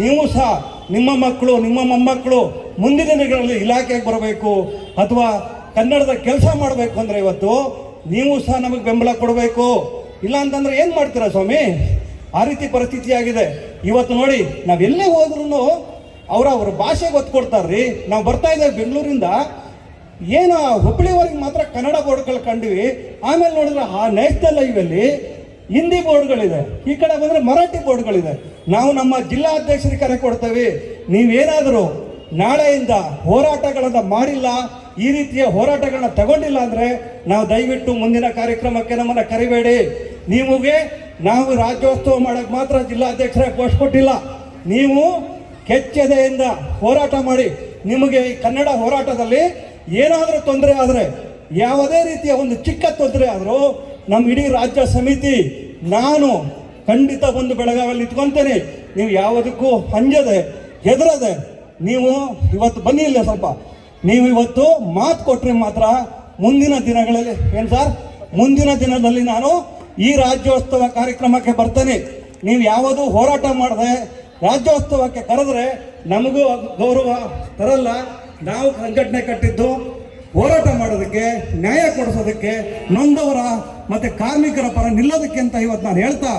ನೀವು ಸಹ ನಿಮ್ಮ ಮಕ್ಕಳು ನಿಮ್ಮ ಮೊಮ್ಮಕ್ಕಳು ಮುಂದಿನ ದಿನಗಳಲ್ಲಿ ಇಲಾಖೆಗೆ ಬರಬೇಕು ಅಥವಾ ಕನ್ನಡದ ಕೆಲಸ ಮಾಡಬೇಕು ಅಂದರೆ ಇವತ್ತು ನೀವು ಸಹ ನಮಗೆ ಬೆಂಬಲ ಕೊಡಬೇಕು. ಇಲ್ಲ ಅಂತಂದ್ರೆ ಏನು ಮಾಡ್ತೀರಾ ಸ್ವಾಮಿ? ಆ ರೀತಿ ಪರಿಸ್ಥಿತಿ ಆಗಿದೆ. ಇವತ್ತು ನೋಡಿ, ನಾವೆಲ್ಲೇ ಹೋದ್ರೂ ಅವ್ರ ಭಾಷೆಗೆ ಒತ್ತು ಕೊಡ್ತಾರ್ರಿ. ನಾವು ಬರ್ತಾ ಇದ್ದೇವೆ ಬೆಂಗಳೂರಿಂದ, ಏನು ಹುಬ್ಬಳ್ಳಿವರೆಗೆ ಮಾತ್ರ ಕನ್ನಡ ಬೋರ್ಡ್ಗಳು ಕಂಡಿವಿ. ಆಮೇಲೆ ನೋಡಿದ್ರೆ ಆ ನ್ಯಾಷನಲ್ ಹೈವೇಲಿ ಹಿಂದಿ ಬೋರ್ಡ್ಗಳಿದೆ, ಈ ಕಡೆ ಬಂದರೆ ಮರಾಠಿ ಬೋರ್ಡ್ಗಳಿದೆ. ನಾವು ನಮ್ಮ ಜಿಲ್ಲಾ ಅಧ್ಯಕ್ಷರಿಗೆ ಕರೆ ಕೊಡ್ತೇವೆ, ನೀವೇನಾದರೂ ನಾಳೆಯಿಂದ ಹೋರಾಟಗಳನ್ನು ಮಾಡಿಲ್ಲ, ಈ ರೀತಿಯ ಹೋರಾಟಗಳನ್ನ ತಗೊಂಡಿಲ್ಲ ಅಂದರೆ ನಾವು ದಯವಿಟ್ಟು ಮುಂದಿನ ಕಾರ್ಯಕ್ರಮಕ್ಕೆ ನಮ್ಮನ್ನು ಕರಿಬೇಡಿ. ನಾವು ರಾಜ್ಯೋತ್ಸವ ಮಾಡೋಕ್ಕೆ ಮಾತ್ರ ಜಿಲ್ಲಾಧ್ಯಕ್ಷರೇ ಪೋಸ್ಟ್ ಕೊಟ್ಟಿಲ್ಲ. ನೀವು ಕೆಚ್ಚೆದೆಯಿಂದ ಹೋರಾಟ ಮಾಡಿ. ನಿಮಗೆ ಈ ಕನ್ನಡ ಹೋರಾಟದಲ್ಲಿ ಏನಾದರೂ ತೊಂದರೆ ಆದರೆ, ಯಾವುದೇ ರೀತಿಯ ಒಂದು ಚಿಕ್ಕ ತೊಂದರೆ ಆದರೂ ನಮ್ಮ ಇಡೀ ರಾಜ್ಯ ಸಮಿತಿ ನಾನು ಖಂಡಿತ ಒಂದು ಬೆಳಗಾವಿಯಲ್ಲಿ ನಿಂತ್ಕೊತೇನೆ. ನೀವು ಯಾವುದಕ್ಕೂ ಅಂಜದೆ ಹೆದರದೆ ನೀವು ಇವತ್ತು ಬನ್ನಿ ಇಲ್ಲ ಸ್ವಲ್ಪ. ನೀವು ಇವತ್ತು ಮಾತು ಕೊಟ್ಟರೆ ಮಾತ್ರ ಮುಂದಿನ ದಿನಗಳಲ್ಲಿ ಏನು ಸರ್, ಮುಂದಿನ ದಿನದಲ್ಲಿ ನಾನು ಈ ರಾಜ್ಯೋತ್ಸವ ಕಾರ್ಯಕ್ರಮಕ್ಕೆ ಬರ್ತೇನೆ. ನೀವು ಯಾವುದೂ ಹೋರಾಟ ಮಾಡದೆ ರಾಜ್ಯೋತ್ಸವಕ್ಕೆ ಕರೆದ್ರೆ ನಮಗೂ ಗೌರವ ತರಲ್ಲ. ನಾವು ಸಂಘಟನೆ ಕಟ್ಟಿದ್ದು ಹೋರಾಟ ಮಾಡೋದಕ್ಕೆ, ನ್ಯಾಯ ಕೊಡಿಸೋದಕ್ಕೆ, ನೊಂದವರ ಮತ್ತು ಕಾರ್ಮಿಕರ ಪರ ನಿಲ್ಲೋದಕ್ಕೆ ಅಂತ ಇವತ್ತು ನಾನು ಹೇಳ್ತಾ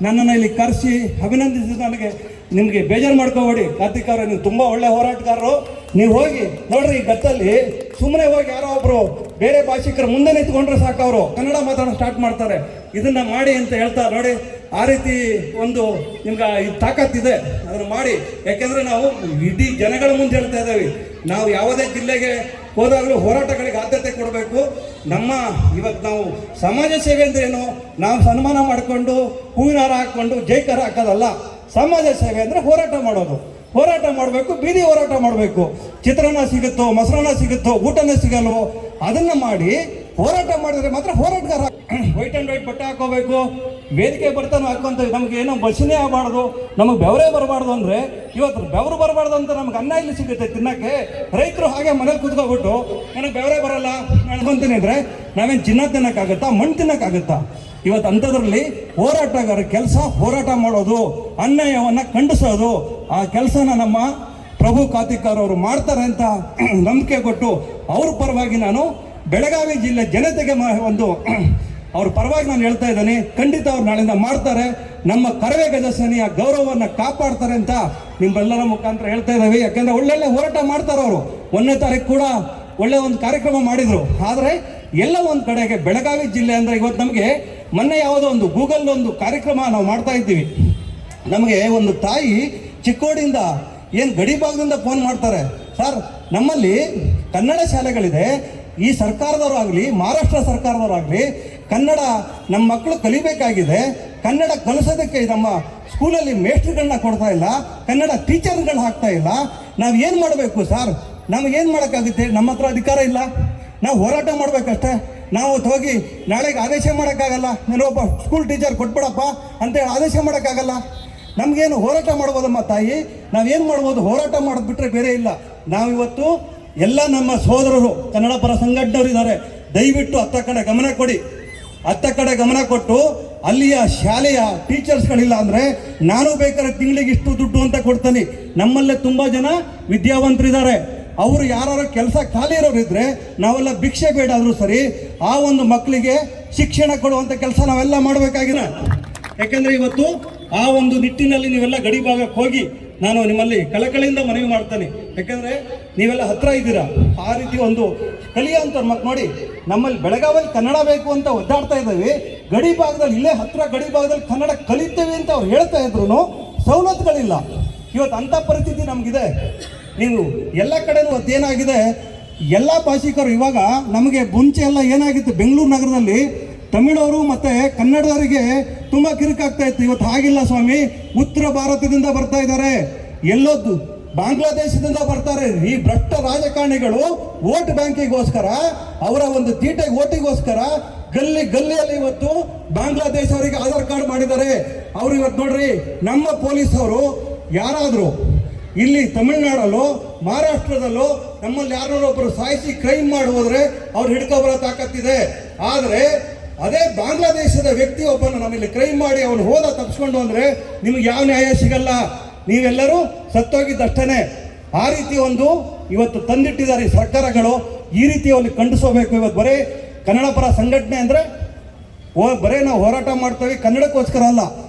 ನನ್ನನ್ನು ಇಲ್ಲಿ ಕರೆಸಿ ಅಭಿನಂದಿಸಿದ ನನಗೆ ನಿಮಗೆ ಬೇಜಾರು ಮಾಡ್ಕೋಬೇಡಿ. ಕಾರ್ತಿಕ್ ಅವರೇ, ನೀವು ತುಂಬ ಒಳ್ಳೆ ಹೋರಾಟಗಾರರು. ನೀವು ಹೋಗಿ ನೋಡ್ರಿ, ಈ ಗತ್ತಲ್ಲಿ ಸುಮ್ಮನೆ ಹೋಗಿ ಯಾರೋ ಒಬ್ಬರು ಬೇರೆ ಭಾಷಿಕರು ಮುಂದೆ ನಿಂತ್ಕೊಂಡ್ರೆ ಸಾಕು, ಅವರು ಕನ್ನಡ ಮಾತಾಡೋದು ಸ್ಟಾರ್ಟ್ ಮಾಡ್ತಾರೆ. ಇದನ್ನು ಮಾಡಿ ಅಂತ ಹೇಳ್ತಾರೆ ನೋಡಿ. ಆ ರೀತಿ ಒಂದು ನಿಮ್ಗೆ ತಾಕತ್ತಿದೆ, ಅದನ್ನು ಮಾಡಿ. ಯಾಕೆಂದರೆ ನಾವು ಇಡೀ ಜನಗಳ ಮುಂದೆ ಹೇಳ್ತಾ ಇದ್ದೇವೆ, ನಾವು ಯಾವುದೇ ಜಿಲ್ಲೆಗೆ ಹೋದಾಗಲೂ ಹೋರಾಟಗಳಿಗೆ ಆದ್ಯತೆ ಕೊಡಬೇಕು. ಇವತ್ತು ನಾವು ಸಮಾಜ ಸೇವೆ ಅಂದ್ರೆ ಏನು, ನಾವು ಸನ್ಮಾನ ಮಾಡಿಕೊಂಡು ಹೂವಿನ ಹಾರ ಹಾಕ್ಕೊಂಡು ಜೈಕಾರ ಹಾಕೋದಲ್ಲ. ಸಮಾಜ ಸೇವೆ ಅಂದರೆ ಹೋರಾಟ ಮಾಡೋದು. ಹೋರಾಟ ಮಾಡಬೇಕು, ಬೀದಿ ಹೋರಾಟ ಮಾಡಬೇಕು. ಚಿತ್ರಾನ್ನ ಸಿಗುತ್ತೋ, ಮೊಸರನ್ನ ಸಿಗುತ್ತೋ, ಊಟನೇ ಸಿಗಲ್ವೋ, ಅದನ್ನು ಮಾಡಿ ಹೋರಾಟ ಮಾಡಿದ್ರೆ ಮಾತ್ರ ಹೋರಾಟಗಾರ. ವೈಟ್ ಆ್ಯಂಡ್ ವೈಟ್ ಬಟ್ಟೆ ಹಾಕೋಬೇಕು, ವೇದಿಕೆ ಬರ್ತಾನೆ ಹಾಕೊಂತೀವಿ. ನಮಗೆ ಏನೋ ಬಸ್ಸಿನೇ ಆಗಬಾರ್ದು, ನಮಗೆ ಬೆವರೇ ಬರಬಾರ್ದು. ಅಂದರೆ ಇವತ್ತು ಬೆವರು ಬರಬಾರ್ದು ಅಂತ ನಮ್ಗೆ ಅನ್ನ ಇಲ್ಲಿ ಸಿಗುತ್ತೆ ತಿನ್ನಕ್ಕೆ. ರೈತರು ಹಾಗೆ ಮನೇಲಿ ಕೂತ್ಕೊಬಿಟ್ಟು ನನಗೆ ಬೆವರೇ ಬರಲ್ಲ ಅನ್ಕೊಂತೀನಿ ಅಂದರೆ ನಾವೇನು ಚಿನ್ನ ತಿನ್ನೋಕ್ಕಾಗುತ್ತಾ, ಮಣ್ಣು ತಿನ್ನೋಕ್ಕಾಗುತ್ತಾ? ಇವತ್ತು ಅಂಥದ್ರಲ್ಲಿ ಹೋರಾಟಗಾರ ಕೆಲಸ ಹೋರಾಟ ಮಾಡೋದು, ಅನ್ಯಾಯವನ್ನು ಖಂಡಿಸೋದು. ಆ ಕೆಲಸನ ನಮ್ಮ ಪ್ರಭು ಕಾರ್ತಿಕ್ ಅವರು ಮಾಡ್ತಾರೆ ಅಂತ ನಂಬಿಕೆ ಕೊಟ್ಟು ಅವ್ರ ಪರವಾಗಿ ನಾನು ಬೆಳಗಾವಿ ಜಿಲ್ಲೆ ಜನತೆಗೆ ಒಂದು ಅವ್ರ ಪರವಾಗಿ ನಾನು ಹೇಳ್ತಾ ಇದ್ದೀನಿ. ಖಂಡಿತ ಅವ್ರು ನಾಳೆಯಿಂದ ಮಾಡ್ತಾರೆ, ನಮ್ಮ ಕರವೇ ಗಜ ಸೇನೆಯ ಗೌರವವನ್ನು ಕಾಪಾಡ್ತಾರೆ ಅಂತ ನಿಮ್ಮೆಲ್ಲರ ಮುಖಾಂತರ ಹೇಳ್ತಾ ಇದ್ದೀವಿ. ಯಾಕೆಂದರೆ ಒಳ್ಳೊಳ್ಳೆ ಹೋರಾಟ ಮಾಡ್ತಾರೆ ಅವರು. 1ನೇ ತಾರೀಕು ಕೂಡ ಒಳ್ಳೆ ಒಂದು ಕಾರ್ಯಕ್ರಮ ಮಾಡಿದರು. ಆದರೆ ಎಲ್ಲ ಒಂದು ಕಡೆಗೆ ಬೆಳಗಾವಿ ಜಿಲ್ಲೆ ಅಂದರೆ ಇವತ್ತು ನಮಗೆ ಮೊನ್ನೆ ಯಾವುದೋ ಒಂದು ಗೂಗಲ್ ಒಂದು ಕಾರ್ಯಕ್ರಮ ನಾವು ಮಾಡ್ತಾ ಇದ್ದೀವಿ. ನಮಗೆ ಒಂದು ತಾಯಿ ಚಿಕ್ಕೋಡಿಯಿಂದ ಏನು ಗಡಿ ಭಾಗದಿಂದ ಫೋನ್ ಮಾಡ್ತಾರೆ, ಸರ್ ನಮ್ಮಲ್ಲಿ ಕನ್ನಡ ಶಾಲೆಗಳಿದೆ, ಈ ಸರ್ಕಾರದವರಾಗಲಿ ಮಹಾರಾಷ್ಟ್ರ ಸರ್ಕಾರದವರಾಗಲಿ ಕನ್ನಡ ನಮ್ಮ ಮಕ್ಕಳು ಕಲಿಬೇಕಾಗಿದೆ, ಕನ್ನಡ ಕಲಿಸೋದಕ್ಕೆ ನಮ್ಮ ಸ್ಕೂಲಲ್ಲಿ ಮೇಸ್ಟ್ರುಗಳನ್ನ ಕೊಡ್ತಾ ಇಲ್ಲ, ಕನ್ನಡ ಟೀಚರ್ಗಳು ಹಾಕ್ತಾ ಇಲ್ಲ, ನಾವು ಏನು ಮಾಡಬೇಕು ಸರ್? ನಮಗೇನು ಮಾಡೋಕ್ಕಾಗುತ್ತೆ? ನಮ್ಮ ಹತ್ರ ಅಧಿಕಾರ ಇಲ್ಲ, ನಾವು ಹೋರಾಟ ಮಾಡಬೇಕಷ್ಟೇ. ನಾವು ಹೋಗಿ ನಾಳೆಗೆ ಆದೇಶ ಮಾಡೋಕ್ಕಾಗಲ್ಲ, ನೀನೊಬ್ಬ ಸ್ಕೂಲ್ ಟೀಚರ್ ಕೊಟ್ಬಿಡಪ್ಪ ಅಂತೇಳಿ ಆದೇಶ ಮಾಡೋಕ್ಕಾಗಲ್ಲ. ನಮಗೇನು ಹೋರಾಟ ಮಾಡ್ಬೋದಮ್ಮ ತಾಯಿ, ನಾವೇನು ಮಾಡ್ಬೋದು? ಹೋರಾಟ ಮಾಡಿದ್ಬಿಟ್ರೆ ಬೇರೆ ಇಲ್ಲ. ನಾವಿವತ್ತು ಎಲ್ಲ ನಮ್ಮ ಸೋದರರು ಕನ್ನಡ ಪರ ಸಂಘಟನೆಯವರು ಇದ್ದಾರೆ, ದಯವಿಟ್ಟು ಅತ್ತ ಕಡೆ ಗಮನ ಕೊಡಿ. ಅತ್ತ ಕಡೆ ಗಮನ ಕೊಟ್ಟು ಅಲ್ಲಿಯ ಶಾಲೆಯ ಟೀಚರ್ಸ್ಗಳಿಲ್ಲ ಅಂದರೆ ನಾನು ಬೇಕಾದ್ರೆ ತಿಂಗಳಿಗೆ ಇಷ್ಟು ದುಡ್ಡು ಅಂತ ಕೊಡ್ತೀನಿ. ನಮ್ಮಲ್ಲೇ ತುಂಬ ಜನ ವಿದ್ಯಾವಂತರಿದ್ದಾರೆ, ಅವರು ಯಾರು ಕೆಲಸ ಖಾಲಿ ಇರೋರು ಇದ್ದರೆ ನಾವೆಲ್ಲ ಭಿಕ್ಷೆ ಬೇಡಾದರೂ ಸರಿ ಆ ಒಂದು ಮಕ್ಕಳಿಗೆ ಶಿಕ್ಷಣ ಕೊಡುವಂಥ ಕೆಲಸ ನಾವೆಲ್ಲ ಮಾಡಬೇಕಾಗಿಲ್ಲ. ಯಾಕೆಂದರೆ ಇವತ್ತು ಆ ಒಂದು ನಿಟ್ಟಿನಲ್ಲಿ ನೀವೆಲ್ಲ ಗಡಿ ಭಾಗಕ್ಕೆ ಹೋಗಿ ನಾನು ನಿಮ್ಮಲ್ಲಿ ಕಳಕಳಿಯಿಂದ ಮನವಿ ಮಾಡ್ತೇನೆ. ಯಾಕಂದ್ರೆ ನೀವೆಲ್ಲ ಹತ್ರ ಇದ್ದೀರಾ, ಆ ರೀತಿ ಒಂದು ಕಲಿಯುವಂಥ ಮಕ್ಕಳು ನೋಡಿ, ನಮ್ಮಲ್ಲಿ ಬೆಳಗಾವಿಯಲ್ಲಿ ಕನ್ನಡ ಬೇಕು ಅಂತ ಒದ್ದಾಡ್ತಾ ಇದ್ದೇವೆ, ಗಡಿ ಭಾಗದಲ್ಲಿ ಇಲ್ಲೇ ಹತ್ರ ಗಡಿ ಭಾಗದಲ್ಲಿ ಕನ್ನಡ ಕಲಿತೇವೆ ಅಂತ ಅವ್ರು ಹೇಳ್ತಾ ಇದ್ರು ಸವಲತ್ತುಗಳಿಲ್ಲ. ಇವತ್ತು ಅಂಥ ಪರಿಸ್ಥಿತಿ ನಮಗಿದೆ. ನೀವು ಎಲ್ಲ ಕಡೆನೂ ಅದೇನಾಗಿದೆ, ಎಲ್ಲ ಭಾಷಿಕರು ಇವಾಗ ನಮಗೆ ಮುಂಚೆ ಎಲ್ಲ ಏನಾಗಿತ್ತು, ಬೆಂಗಳೂರು ನಗರದಲ್ಲಿ ತಮಿಳವರು ಮತ್ತು ಕನ್ನಡದವರಿಗೆ ತುಂಬ ಕಿರಿಕಾಗ್ತಾ ಇತ್ತು. ಇವತ್ತು ಹಾಗಿಲ್ಲ ಸ್ವಾಮಿ. ಉತ್ತರ ಭಾರತದಿಂದ ಬರ್ತಾ ಇದ್ದಾರೆ, ಎಲ್ಲೊದ್ದು ಬಾಂಗ್ಲಾದೇಶದಿಂದ ಬರ್ತಾರೆ. ಈ ಭ್ರಷ್ಟ ರಾಜಕಾರಣಿಗಳು ವೋಟ್ ಬ್ಯಾಂಕಿಗೋಸ್ಕರ, ಅವರ ಒಂದು ತೀಟೆಗೆ ಓಟಿಗೋಸ್ಕರ ಗಲ್ಲಿಯಲ್ಲಿ ಇವತ್ತು ಬಾಂಗ್ಲಾದೇಶ ಅವರಿಗೆ ಆಧಾರ್ ಕಾರ್ಡ್ ಮಾಡಿದ್ದಾರೆ. ಅವರು ಇವತ್ತು ನೋಡ್ರಿ, ನಮ್ಮ ಪೊಲೀಸ್ ಅವರು ಯಾರಾದರೂ ಇಲ್ಲಿ ತಮಿಳುನಾಡಲ್ಲೋ ಮಹಾರಾಷ್ಟ್ರದಲ್ಲೋ ನಮ್ಮಲ್ಲಿ ಯಾರೋ ಒಬ್ಬರು ಸಾಯಿಸಿ ಕ್ರೈಮ್ ಮಾಡಿ ಹೋದ್ರೆ ಅವ್ರು ಹಿಡ್ಕೊಬರೋ ತಾಕತ್ತಿದೆ. ಆದರೆ ಅದೇ ಬಾಂಗ್ಲಾದೇಶದ ವ್ಯಕ್ತಿ ಒಬ್ಬನು ನಮ್ಮಲ್ಲಿ ಕ್ರೈಮ್ ಮಾಡಿ ಅವನು ಹೋದ ತಪ್ಪಿಸ್ಕೊಂಡು ಅಂದರೆ ನಿಮಗೆ ಯಾವ ನ್ಯಾಯ ಸಿಗಲ್ಲ, ನೀವೆಲ್ಲರೂ ಸತ್ತೋಗಿದ್ದಷ್ಟೇ. ಆ ರೀತಿ ಒಂದು ಇವತ್ತು ತಂದಿಟ್ಟಿದ್ದಾರೆ ಸರ್ಕಾರಗಳು. ಈ ರೀತಿ ಅಲ್ಲಿ ಖಂಡಿಸಬೇಕು. ಇವತ್ತು ಬರೀ ಕನ್ನಡ ಪರ ಸಂಘಟನೆ ಅಂದರೆ ಬರೀ ನಾವು ಹೋರಾಟ ಮಾಡ್ತೇವೆ ಕನ್ನಡಕ್ಕೋಸ್ಕರ ಅಲ್ಲ,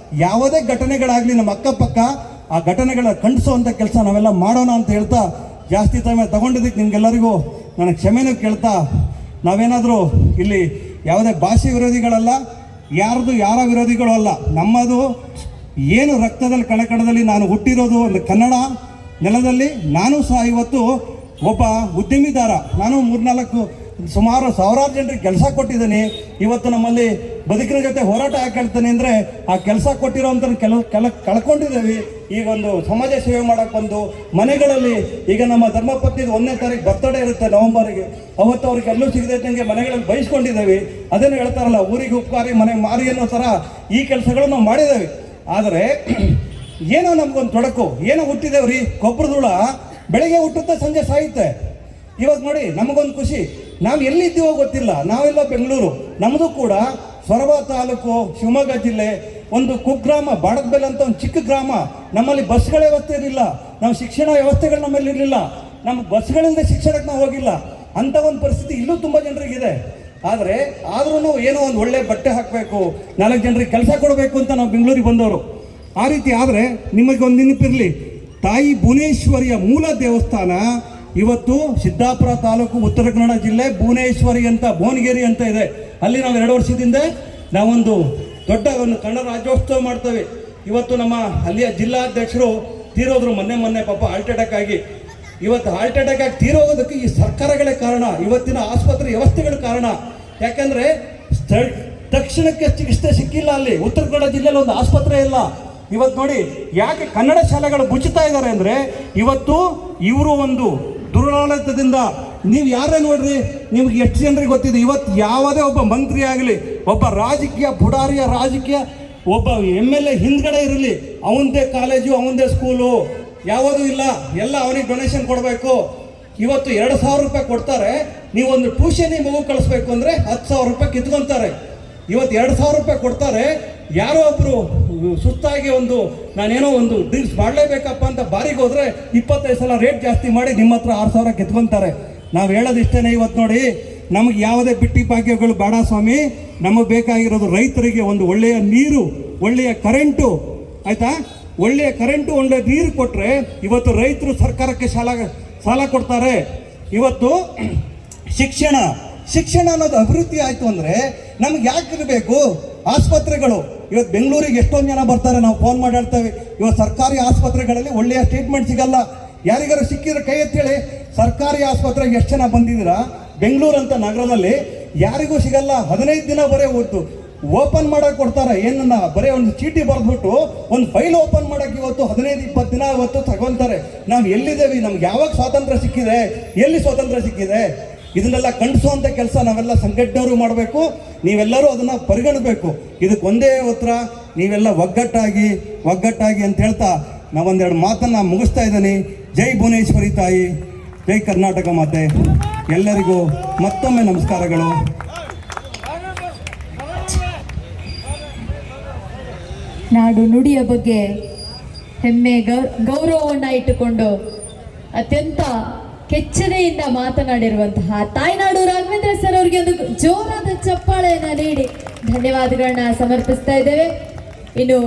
ಯಾವುದೇ ಘಟನೆಗಳಾಗಲಿ ನಮ್ಮ ಅಕ್ಕಪಕ್ಕ ಆ ಘಟನೆಗಳ ಖಂಡಿಸುವಂಥ ಕೆಲಸ ನಾವೆಲ್ಲ ಮಾಡೋಣ ಅಂತ ಹೇಳ್ತಾ, ಜಾಸ್ತಿ ಸಮಯ ತಗೊಂಡಿದ್ದಕ್ಕೆ ನಿಮ್ಗೆಲ್ಲರಿಗೂ ನಾನು ಕ್ಷಮೆನೂ ಕೇಳ್ತಾ, ನಾವೇನಾದರೂ ಇಲ್ಲಿ ಯಾವುದೇ ಭಾಷೆ ವಿರೋಧಿಗಳಲ್ಲ, ಯಾರ ವಿರೋಧಿಗಳು ಅಲ್ಲ. ನಮ್ಮದು ಏನು ರಕ್ತದಲ್ಲಿ ಕಣಕಣದಲ್ಲಿ ನಾನು ಹುಟ್ಟಿರೋದು ಒಂದು ಕನ್ನಡ ನೆಲದಲ್ಲಿ. ನಾನು ಸಹ ಇವತ್ತು ಒಬ್ಬ ಉದ್ಯಮಿದಾರ. ನಾನು 3-4 ಸುಮಾರು ಸಾವಿರಾರು ಜನರಿಗೆ ಕೆಲಸ ಕೊಟ್ಟಿದ್ದೀನಿ. ಇವತ್ತು ನಮ್ಮಲ್ಲಿ ಬದುಕಿನ ಜೊತೆ ಹೋರಾಟ ಯಾಕೆ ಹೇಳ್ತಾನೆ ಅಂದರೆ, ಆ ಕೆಲಸ ಕೊಟ್ಟಿರೋಂಥ ಕಳ್ಕೊಂಡಿದ್ದೇವೆ. ಈಗ ಒಂದು ಸಮಾಜ ಸೇವೆ ಮಾಡೋಕ್ಕೆ ಬಂದು ಮನೆಗಳಲ್ಲಿ, ಈಗ ನಮ್ಮ ಧರ್ಮಪತ್ನಿದು 1ನೇ ತಾರೀಕು ಬರ್ತಡೇ ಇರುತ್ತೆ ನವೆಂಬರ್ಗೆ, ಅವತ್ತು ಅವ್ರಿಗೆ ಎಲ್ಲೂ ಸಿಗದಂಗೆ ಮನೆಗಳಲ್ಲಿ ಬಯಸ್ಕೊಂಡಿದ್ದೇವೆ. ಅದನ್ನು ಹೇಳ್ತಾರಲ್ಲ, ಊರಿಗೆ ಉಪಕಾರಿ ಮನೆ ಮಾರಿ ಅನ್ನೋ ಥರ ಈ ಕೆಲಸಗಳು ನಾವು ಮಾಡಿದ್ದೇವೆ. ಆದರೆ ಏನೋ ನಮಗೊಂದು ತೊಡಕು, ಏನೋ ಹುಟ್ಟಿದೇವ್ರಿ, ಗೊಬ್ಬರದೂಳ ಬೆಳಗ್ಗೆ ಹುಟ್ಟುತ್ತೆ ಸಂಜೆ ಸಾಯುತ್ತೆ. ಇವಾಗ ನೋಡಿ ನಮಗೊಂದು ಖುಷಿ, ನಾವು ಎಲ್ಲಿದ್ದೀವೋ ಗೊತ್ತಿಲ್ಲ, ನಾವೆಲ್ಲ ಬೆಂಗಳೂರು, ನಮ್ಮದು ಕೂಡ ಸೊರಬ ತಾಲೂಕು ಶಿವಮೊಗ್ಗ ಜಿಲ್ಲೆ ಒಂದು ಕುಗ್ರಾಮ, ಬಾಡದಬೆಲೆ ಅಂತ ಒಂದು ಚಿಕ್ಕ ಗ್ರಾಮ. ನಮ್ಮಲ್ಲಿ ಬಸ್ಗಳ ವ್ಯವಸ್ಥೆ ಇರಲಿಲ್ಲ, ನಾವು ಶಿಕ್ಷಣ ವ್ಯವಸ್ಥೆಗಳು ನಮ್ಮಲ್ಲಿ ಇರಲಿಲ್ಲ, ನಮ್ಮ ಬಸ್ಗಳಿಂದ ಶಿಕ್ಷಣಕ್ಕೆ ನಾವು ಹೋಗಿಲ್ಲ. ಅಂಥ ಒಂದು ಪರಿಸ್ಥಿತಿ ಇಲ್ಲೂ ತುಂಬ ಜನರಿಗಿದೆ. ಆದ್ರೂ ಏನೋ ಒಂದು ಒಳ್ಳೆ ಬಟ್ಟೆ ಹಾಕಬೇಕು, 4 ಜನರಿಗೆ ಕೆಲಸ ಕೊಡಬೇಕು ಅಂತ ನಾವು ಬೆಂಗಳೂರಿಗೆ ಬಂದವರು. ಆ ರೀತಿ ಆದರೆ ನಿಮಗೆ ಒಂದು ನೆನಪಿರಲಿ, ತಾಯಿ ಭುವನೇಶ್ವರಿಯ ಮೂಲ ದೇವಸ್ಥಾನ ಇವತ್ತು ಸಿದ್ದಾಪುರ ತಾಲೂಕು ಉತ್ತರ ಕನ್ನಡ ಜಿಲ್ಲೆ ಭುವನೇಶ್ವರಿ ಅಂತ ಭುವನಗಿರಿ ಅಂತ ಇದೆ. ಅಲ್ಲಿ ನಾವು 2 ವರ್ಷದಿಂದ ನಾವೊಂದು ದೊಡ್ಡ ಒಂದು ಕನ್ನಡ ರಾಜ್ಯೋತ್ಸವ ಮಾಡ್ತೇವೆ. ಇವತ್ತು ನಮ್ಮ ಅಲ್ಲಿಯ ಜಿಲ್ಲಾಧ್ಯಕ್ಷರು ತೀರೋದ್ರು ಮೊನ್ನೆ ಪಾಪ ಹಾರ್ಟ್ ಅಟ್ಯಾಕ್ ಆಗಿ. ಇವತ್ತು ಹಾರ್ಟ್ ಅಟ್ಯಾಕ್ ಆಗಿ ತೀರೋಗೋದಕ್ಕೆ ಈ ಸರ್ಕಾರಗಳೇ ಕಾರಣ, ಇವತ್ತಿನ ಆಸ್ಪತ್ರೆ ವ್ಯವಸ್ಥೆಗಳ ಕಾರಣ. ಯಾಕಂದರೆ ತಕ್ಷಣಕ್ಕೆ ಚಿಕಿತ್ಸೆ ಸಿಕ್ಕಿಲ್ಲ. ಅಲ್ಲಿ ಉತ್ತರ ಕನ್ನಡ ಜಿಲ್ಲೆಯಲ್ಲಿ ಒಂದು ಆಸ್ಪತ್ರೆ ಇಲ್ಲ. ಇವತ್ತು ನೋಡಿ ಯಾಕೆ ಕನ್ನಡ ಶಾಲೆಗಳು ಮುಚ್ಚುತ್ತಾ ಇದ್ದಾರೆ ಅಂದರೆ, ಇವತ್ತು ಇವರು ಒಂದು ದುರಾಡಳಿತದಿಂದ. ನೀವು ಯಾರೇ ನೋಡ್ರಿ, ನಿಮ್ಗೆ ಎಷ್ಟು ಜನರಿಗೆ ಗೊತ್ತಿದೆ, ಇವತ್ತು ಯಾವುದೇ ಒಬ್ಬ ಮಂತ್ರಿ ಆಗಲಿ, ಒಬ್ಬ ರಾಜಕೀಯ ಪುಡಾರಿಯ ರಾಜಕೀಯ ಒಬ್ಬ MLA ಹಿಂದ್ಗಡೆ ಇರಲಿ, ಅವನದೇ ಕಾಲೇಜು ಅವನದೇ ಸ್ಕೂಲು ಯಾವುದೂ ಇಲ್ಲ, ಎಲ್ಲ ಅವನಿಗೆ ಡೊನೇಷನ್ ಕೊಡಬೇಕು. ಇವತ್ತು 2,000 ರೂಪಾಯಿ ಕೊಡ್ತಾರೆ, ನೀವೊಂದು ಟ್ಯೂಷನಿಗೆ ಮಗು ಕಳಿಸ್ಬೇಕು ಅಂದರೆ 10,000 ರೂಪಾಯಿ ಕಿತ್ಕೊತಾರೆ. ಇವತ್ತು 2,000 ರೂಪಾಯಿ ಕೊಡ್ತಾರೆ, ಯಾರೋ ಒಬ್ಬರು ಸುಸ್ತಾಗಿ ನಾನೇನೋ ಒಂದು ಡ್ರಿಂಕ್ಸ್ ಮಾಡಲೇಬೇಕಪ್ಪ ಅಂತ ಬಾರಿಗೆ ಹೋದರೆ 25 ಸಲ ರೇಟ್ ಜಾಸ್ತಿ ಮಾಡಿ ನಿಮ್ಮ ಹತ್ರ 6,000 ಕಿತ್ಕೊತಾರೆ. ನಾವು ಹೇಳೋದಿಷ್ಟೇ, ಇವತ್ತು ನೋಡಿ ನಮಗೆ ಯಾವುದೇ ಬಿಟ್ಟಿ ಭಾಗ್ಯಗಳು ಬೇಡ ಸ್ವಾಮಿ, ನಮಗೆ ಬೇಕಾಗಿರೋದು ರೈತರಿಗೆ ಒಂದು ಒಳ್ಳೆಯ ನೀರು, ಒಳ್ಳೆಯ ಕರೆಂಟು, ಆಯಿತಾ, ಒಳ್ಳೆಯ ಕರೆಂಟು ಒಳ್ಳೆಯ ನೀರು ಕೊಟ್ಟರೆ ಇವತ್ತು ರೈತರು ಸರ್ಕಾರಕ್ಕೆ ಸಾಲ ಕೊಡ್ತಾರೆ. ಇವತ್ತು ಶಿಕ್ಷಣ ಅನ್ನೋದು ಅಭಿವೃದ್ಧಿ ಆಯಿತು ಅಂದರೆ ನಮ್ಗೆ ಯಾಕೆ ಇರಬೇಕು ಆಸ್ಪತ್ರೆಗಳು? ಇವತ್ತು ಬೆಂಗಳೂರಿಗೆ ಎಷ್ಟೊಂದು ಜನ ಬರ್ತಾರೆ, ನಾವು ಫೋನ್ ಮಾಡಿ ಹೇಳ್ತೇವೆ, ಇವತ್ತು ಸರ್ಕಾರಿ ಆಸ್ಪತ್ರೆಗಳಲ್ಲಿ ಒಳ್ಳೆಯ ಟ್ರೀಟ್ಮೆಂಟ್ ಸಿಗಲ್ಲ. ಯಾರಿಗಾರು ಸಿಕ್ಕಿದ್ರೆ ಕೈ ಎತ್ತೇಳಿ, ಸರ್ಕಾರಿ ಆಸ್ಪತ್ರೆಗೆ ಎಷ್ಟು ಜನ ಬಂದಿದ್ದೀರಾ? ಬೆಂಗಳೂರು ಅಂತ ನಗರದಲ್ಲಿ ಯಾರಿಗೂ ಸಿಗಲ್ಲ. 15 ದಿನ ಬರೀ ಓಪನ್ ಮಾಡೋಕೆ ಕೊಡ್ತಾರೆ. ಏನನ್ನ ಬರೀ ಒಂದು ಚೀಟಿ ಬರೆದ್ಬಿಟ್ಟು ಒಂದು ಫೈಲ್ ಓಪನ್ ಮಾಡೋಕೆ ಇವತ್ತು 15-20 ದಿನ ಇವತ್ತು ತಗೊಳ್ತಾರೆ. ನಾವು ಎಲ್ಲಿದ್ದೇವೆ? ನಮ್ಗೆ ಯಾವಾಗ ಸ್ವಾತಂತ್ರ್ಯ ಸಿಕ್ಕಿದೆ? ಎಲ್ಲಿ ಸ್ವಾತಂತ್ರ್ಯ ಸಿಕ್ಕಿದೆ? ಇದನ್ನೆಲ್ಲ ಖಂಡಿಸುವಂಥ ಕೆಲಸ ನಾವೆಲ್ಲ ಸಂಘಟನೆಯವರು ಮಾಡಬೇಕು. ನೀವೆಲ್ಲರೂ ಅದನ್ನು ಪರಿಗಣಿಸಬೇಕು. ಇದಕ್ಕೊಂದೇ ಉತ್ತರ, ನೀವೆಲ್ಲ ಒಗ್ಗಟ್ಟಾಗಿ ಅಂತ ಹೇಳ್ತಾ ನಾವೊಂದೆರಡು ಮಾತನ್ನು ಮುಗಿಸ್ತಾ ಇದ್ದೀನಿ. ಜೈ ಭುವನೇಶ್ವರಿ ತಾಯಿ, ಜೈ ಕರ್ನಾಟಕ ಮಾತೆ. ಎಲ್ಲರಿಗೂ ಮತ್ತೊಮ್ಮೆ ನಮಸ್ಕಾರಗಳು. ನಾಡು ನುಡಿಯ ಬಗ್ಗೆ ಹೆಮ್ಮೆ ಗೌರವವನ್ನು ಇಟ್ಟುಕೊಂಡು ಅತ್ಯಂತ ಕೆಚ್ಚನೆಯಿಂದ ಮಾತನಾಡಿರುವಂತಹ ತಾಯ್ನಾಡು ರಾಘವೇಂದ್ರ ಸರ್ ಅವರಿಗೆ ಒಂದು ಜೋರಾದ ಚಪ್ಪಾಳೆಯನ್ನು ನೀಡಿ ಧನ್ಯವಾದಗಳನ್ನ ಸಮರ್ಪಿಸ್ತಾ ಇದ್ದೇವೆ. ಇನ್ನು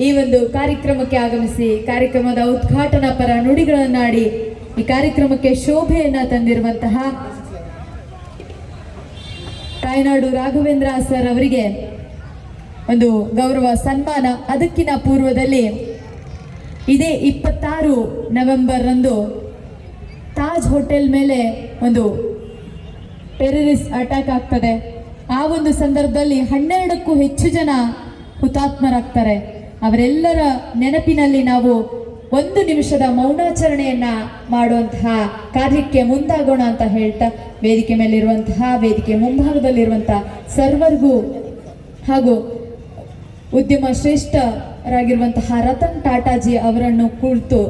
ಈ ಒಂದು ಕಾರ್ಯಕ್ರಮಕ್ಕೆ ಆಗಮಿಸಿ ಕಾರ್ಯಕ್ರಮದ ಉದ್ಘಾಟನಾ ಪರ ನುಡಿಗಳನ್ನಾಡಿ ಈ ಕಾರ್ಯಕ್ರಮಕ್ಕೆ ಶೋಭೆಯನ್ನ ತಂದಿರುವಂತಹ ತಾಯ್ನಾಡು ರಾಘವೇಂದ್ರ ಸರ್ ಅವರಿಗೆ ಒಂದು ಗೌರವ ಸನ್ಮಾನ. ಅದಕ್ಕಿಂತ ಪೂರ್ವದಲ್ಲಿ ಇದೇ 26 ನವೆಂಬರ್ ರಂದು ತಾಜ್ ಹೋಟೆಲ್ ಮೇಲೆ ಒಂದು ಟೆರರಿಸ್ಟ್ ಅಟ್ಯಾಕ್ ಆಗ್ತದೆ. ಆ ಒಂದು ಸಂದರ್ಭದಲ್ಲಿ 12ಕ್ಕೂ ಹೆಚ್ಚು ಜನ ಹುತಾತ್ಮರಾಗ್ತಾರೆ. ಅವರೆಲ್ಲರ ನೆನಪಿನಲ್ಲಿ ನಾವು 1 ನಿಮಿಷದ ಮೌನಾಚರಣೆಯನ್ನ ಮಾಡುವಂತಹ ಕಾರ್ಯಕ್ಕೆ ಮುಂದಾಗೋಣ ಅಂತ ಹೇಳ್ತಾ ವೇದಿಕೆ ಮೇಲಿರುವಂತಹ ವೇದಿಕೆ ಮುಂಭಾಗದಲ್ಲಿರುವಂತಹ ಸರ್ವರ್ಗೂ ಹಾಗೂ ಉದ್ಯಮ ಶ್ರೇಷ್ಠರಾಗಿರುವಂತಹ ರತನ್ ಟಾಟಾಜಿ ಅವರನ್ನು ಕುರಿತು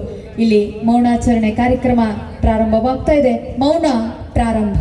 ಇಲ್ಲಿ ಮೌನಾಚರಣೆ ಕಾರ್ಯಕ್ರಮ ಪ್ರಾರಂಭವಾಗ್ತಾ ಇದೆ. ಮೌನ ಪ್ರಾರಂಭ.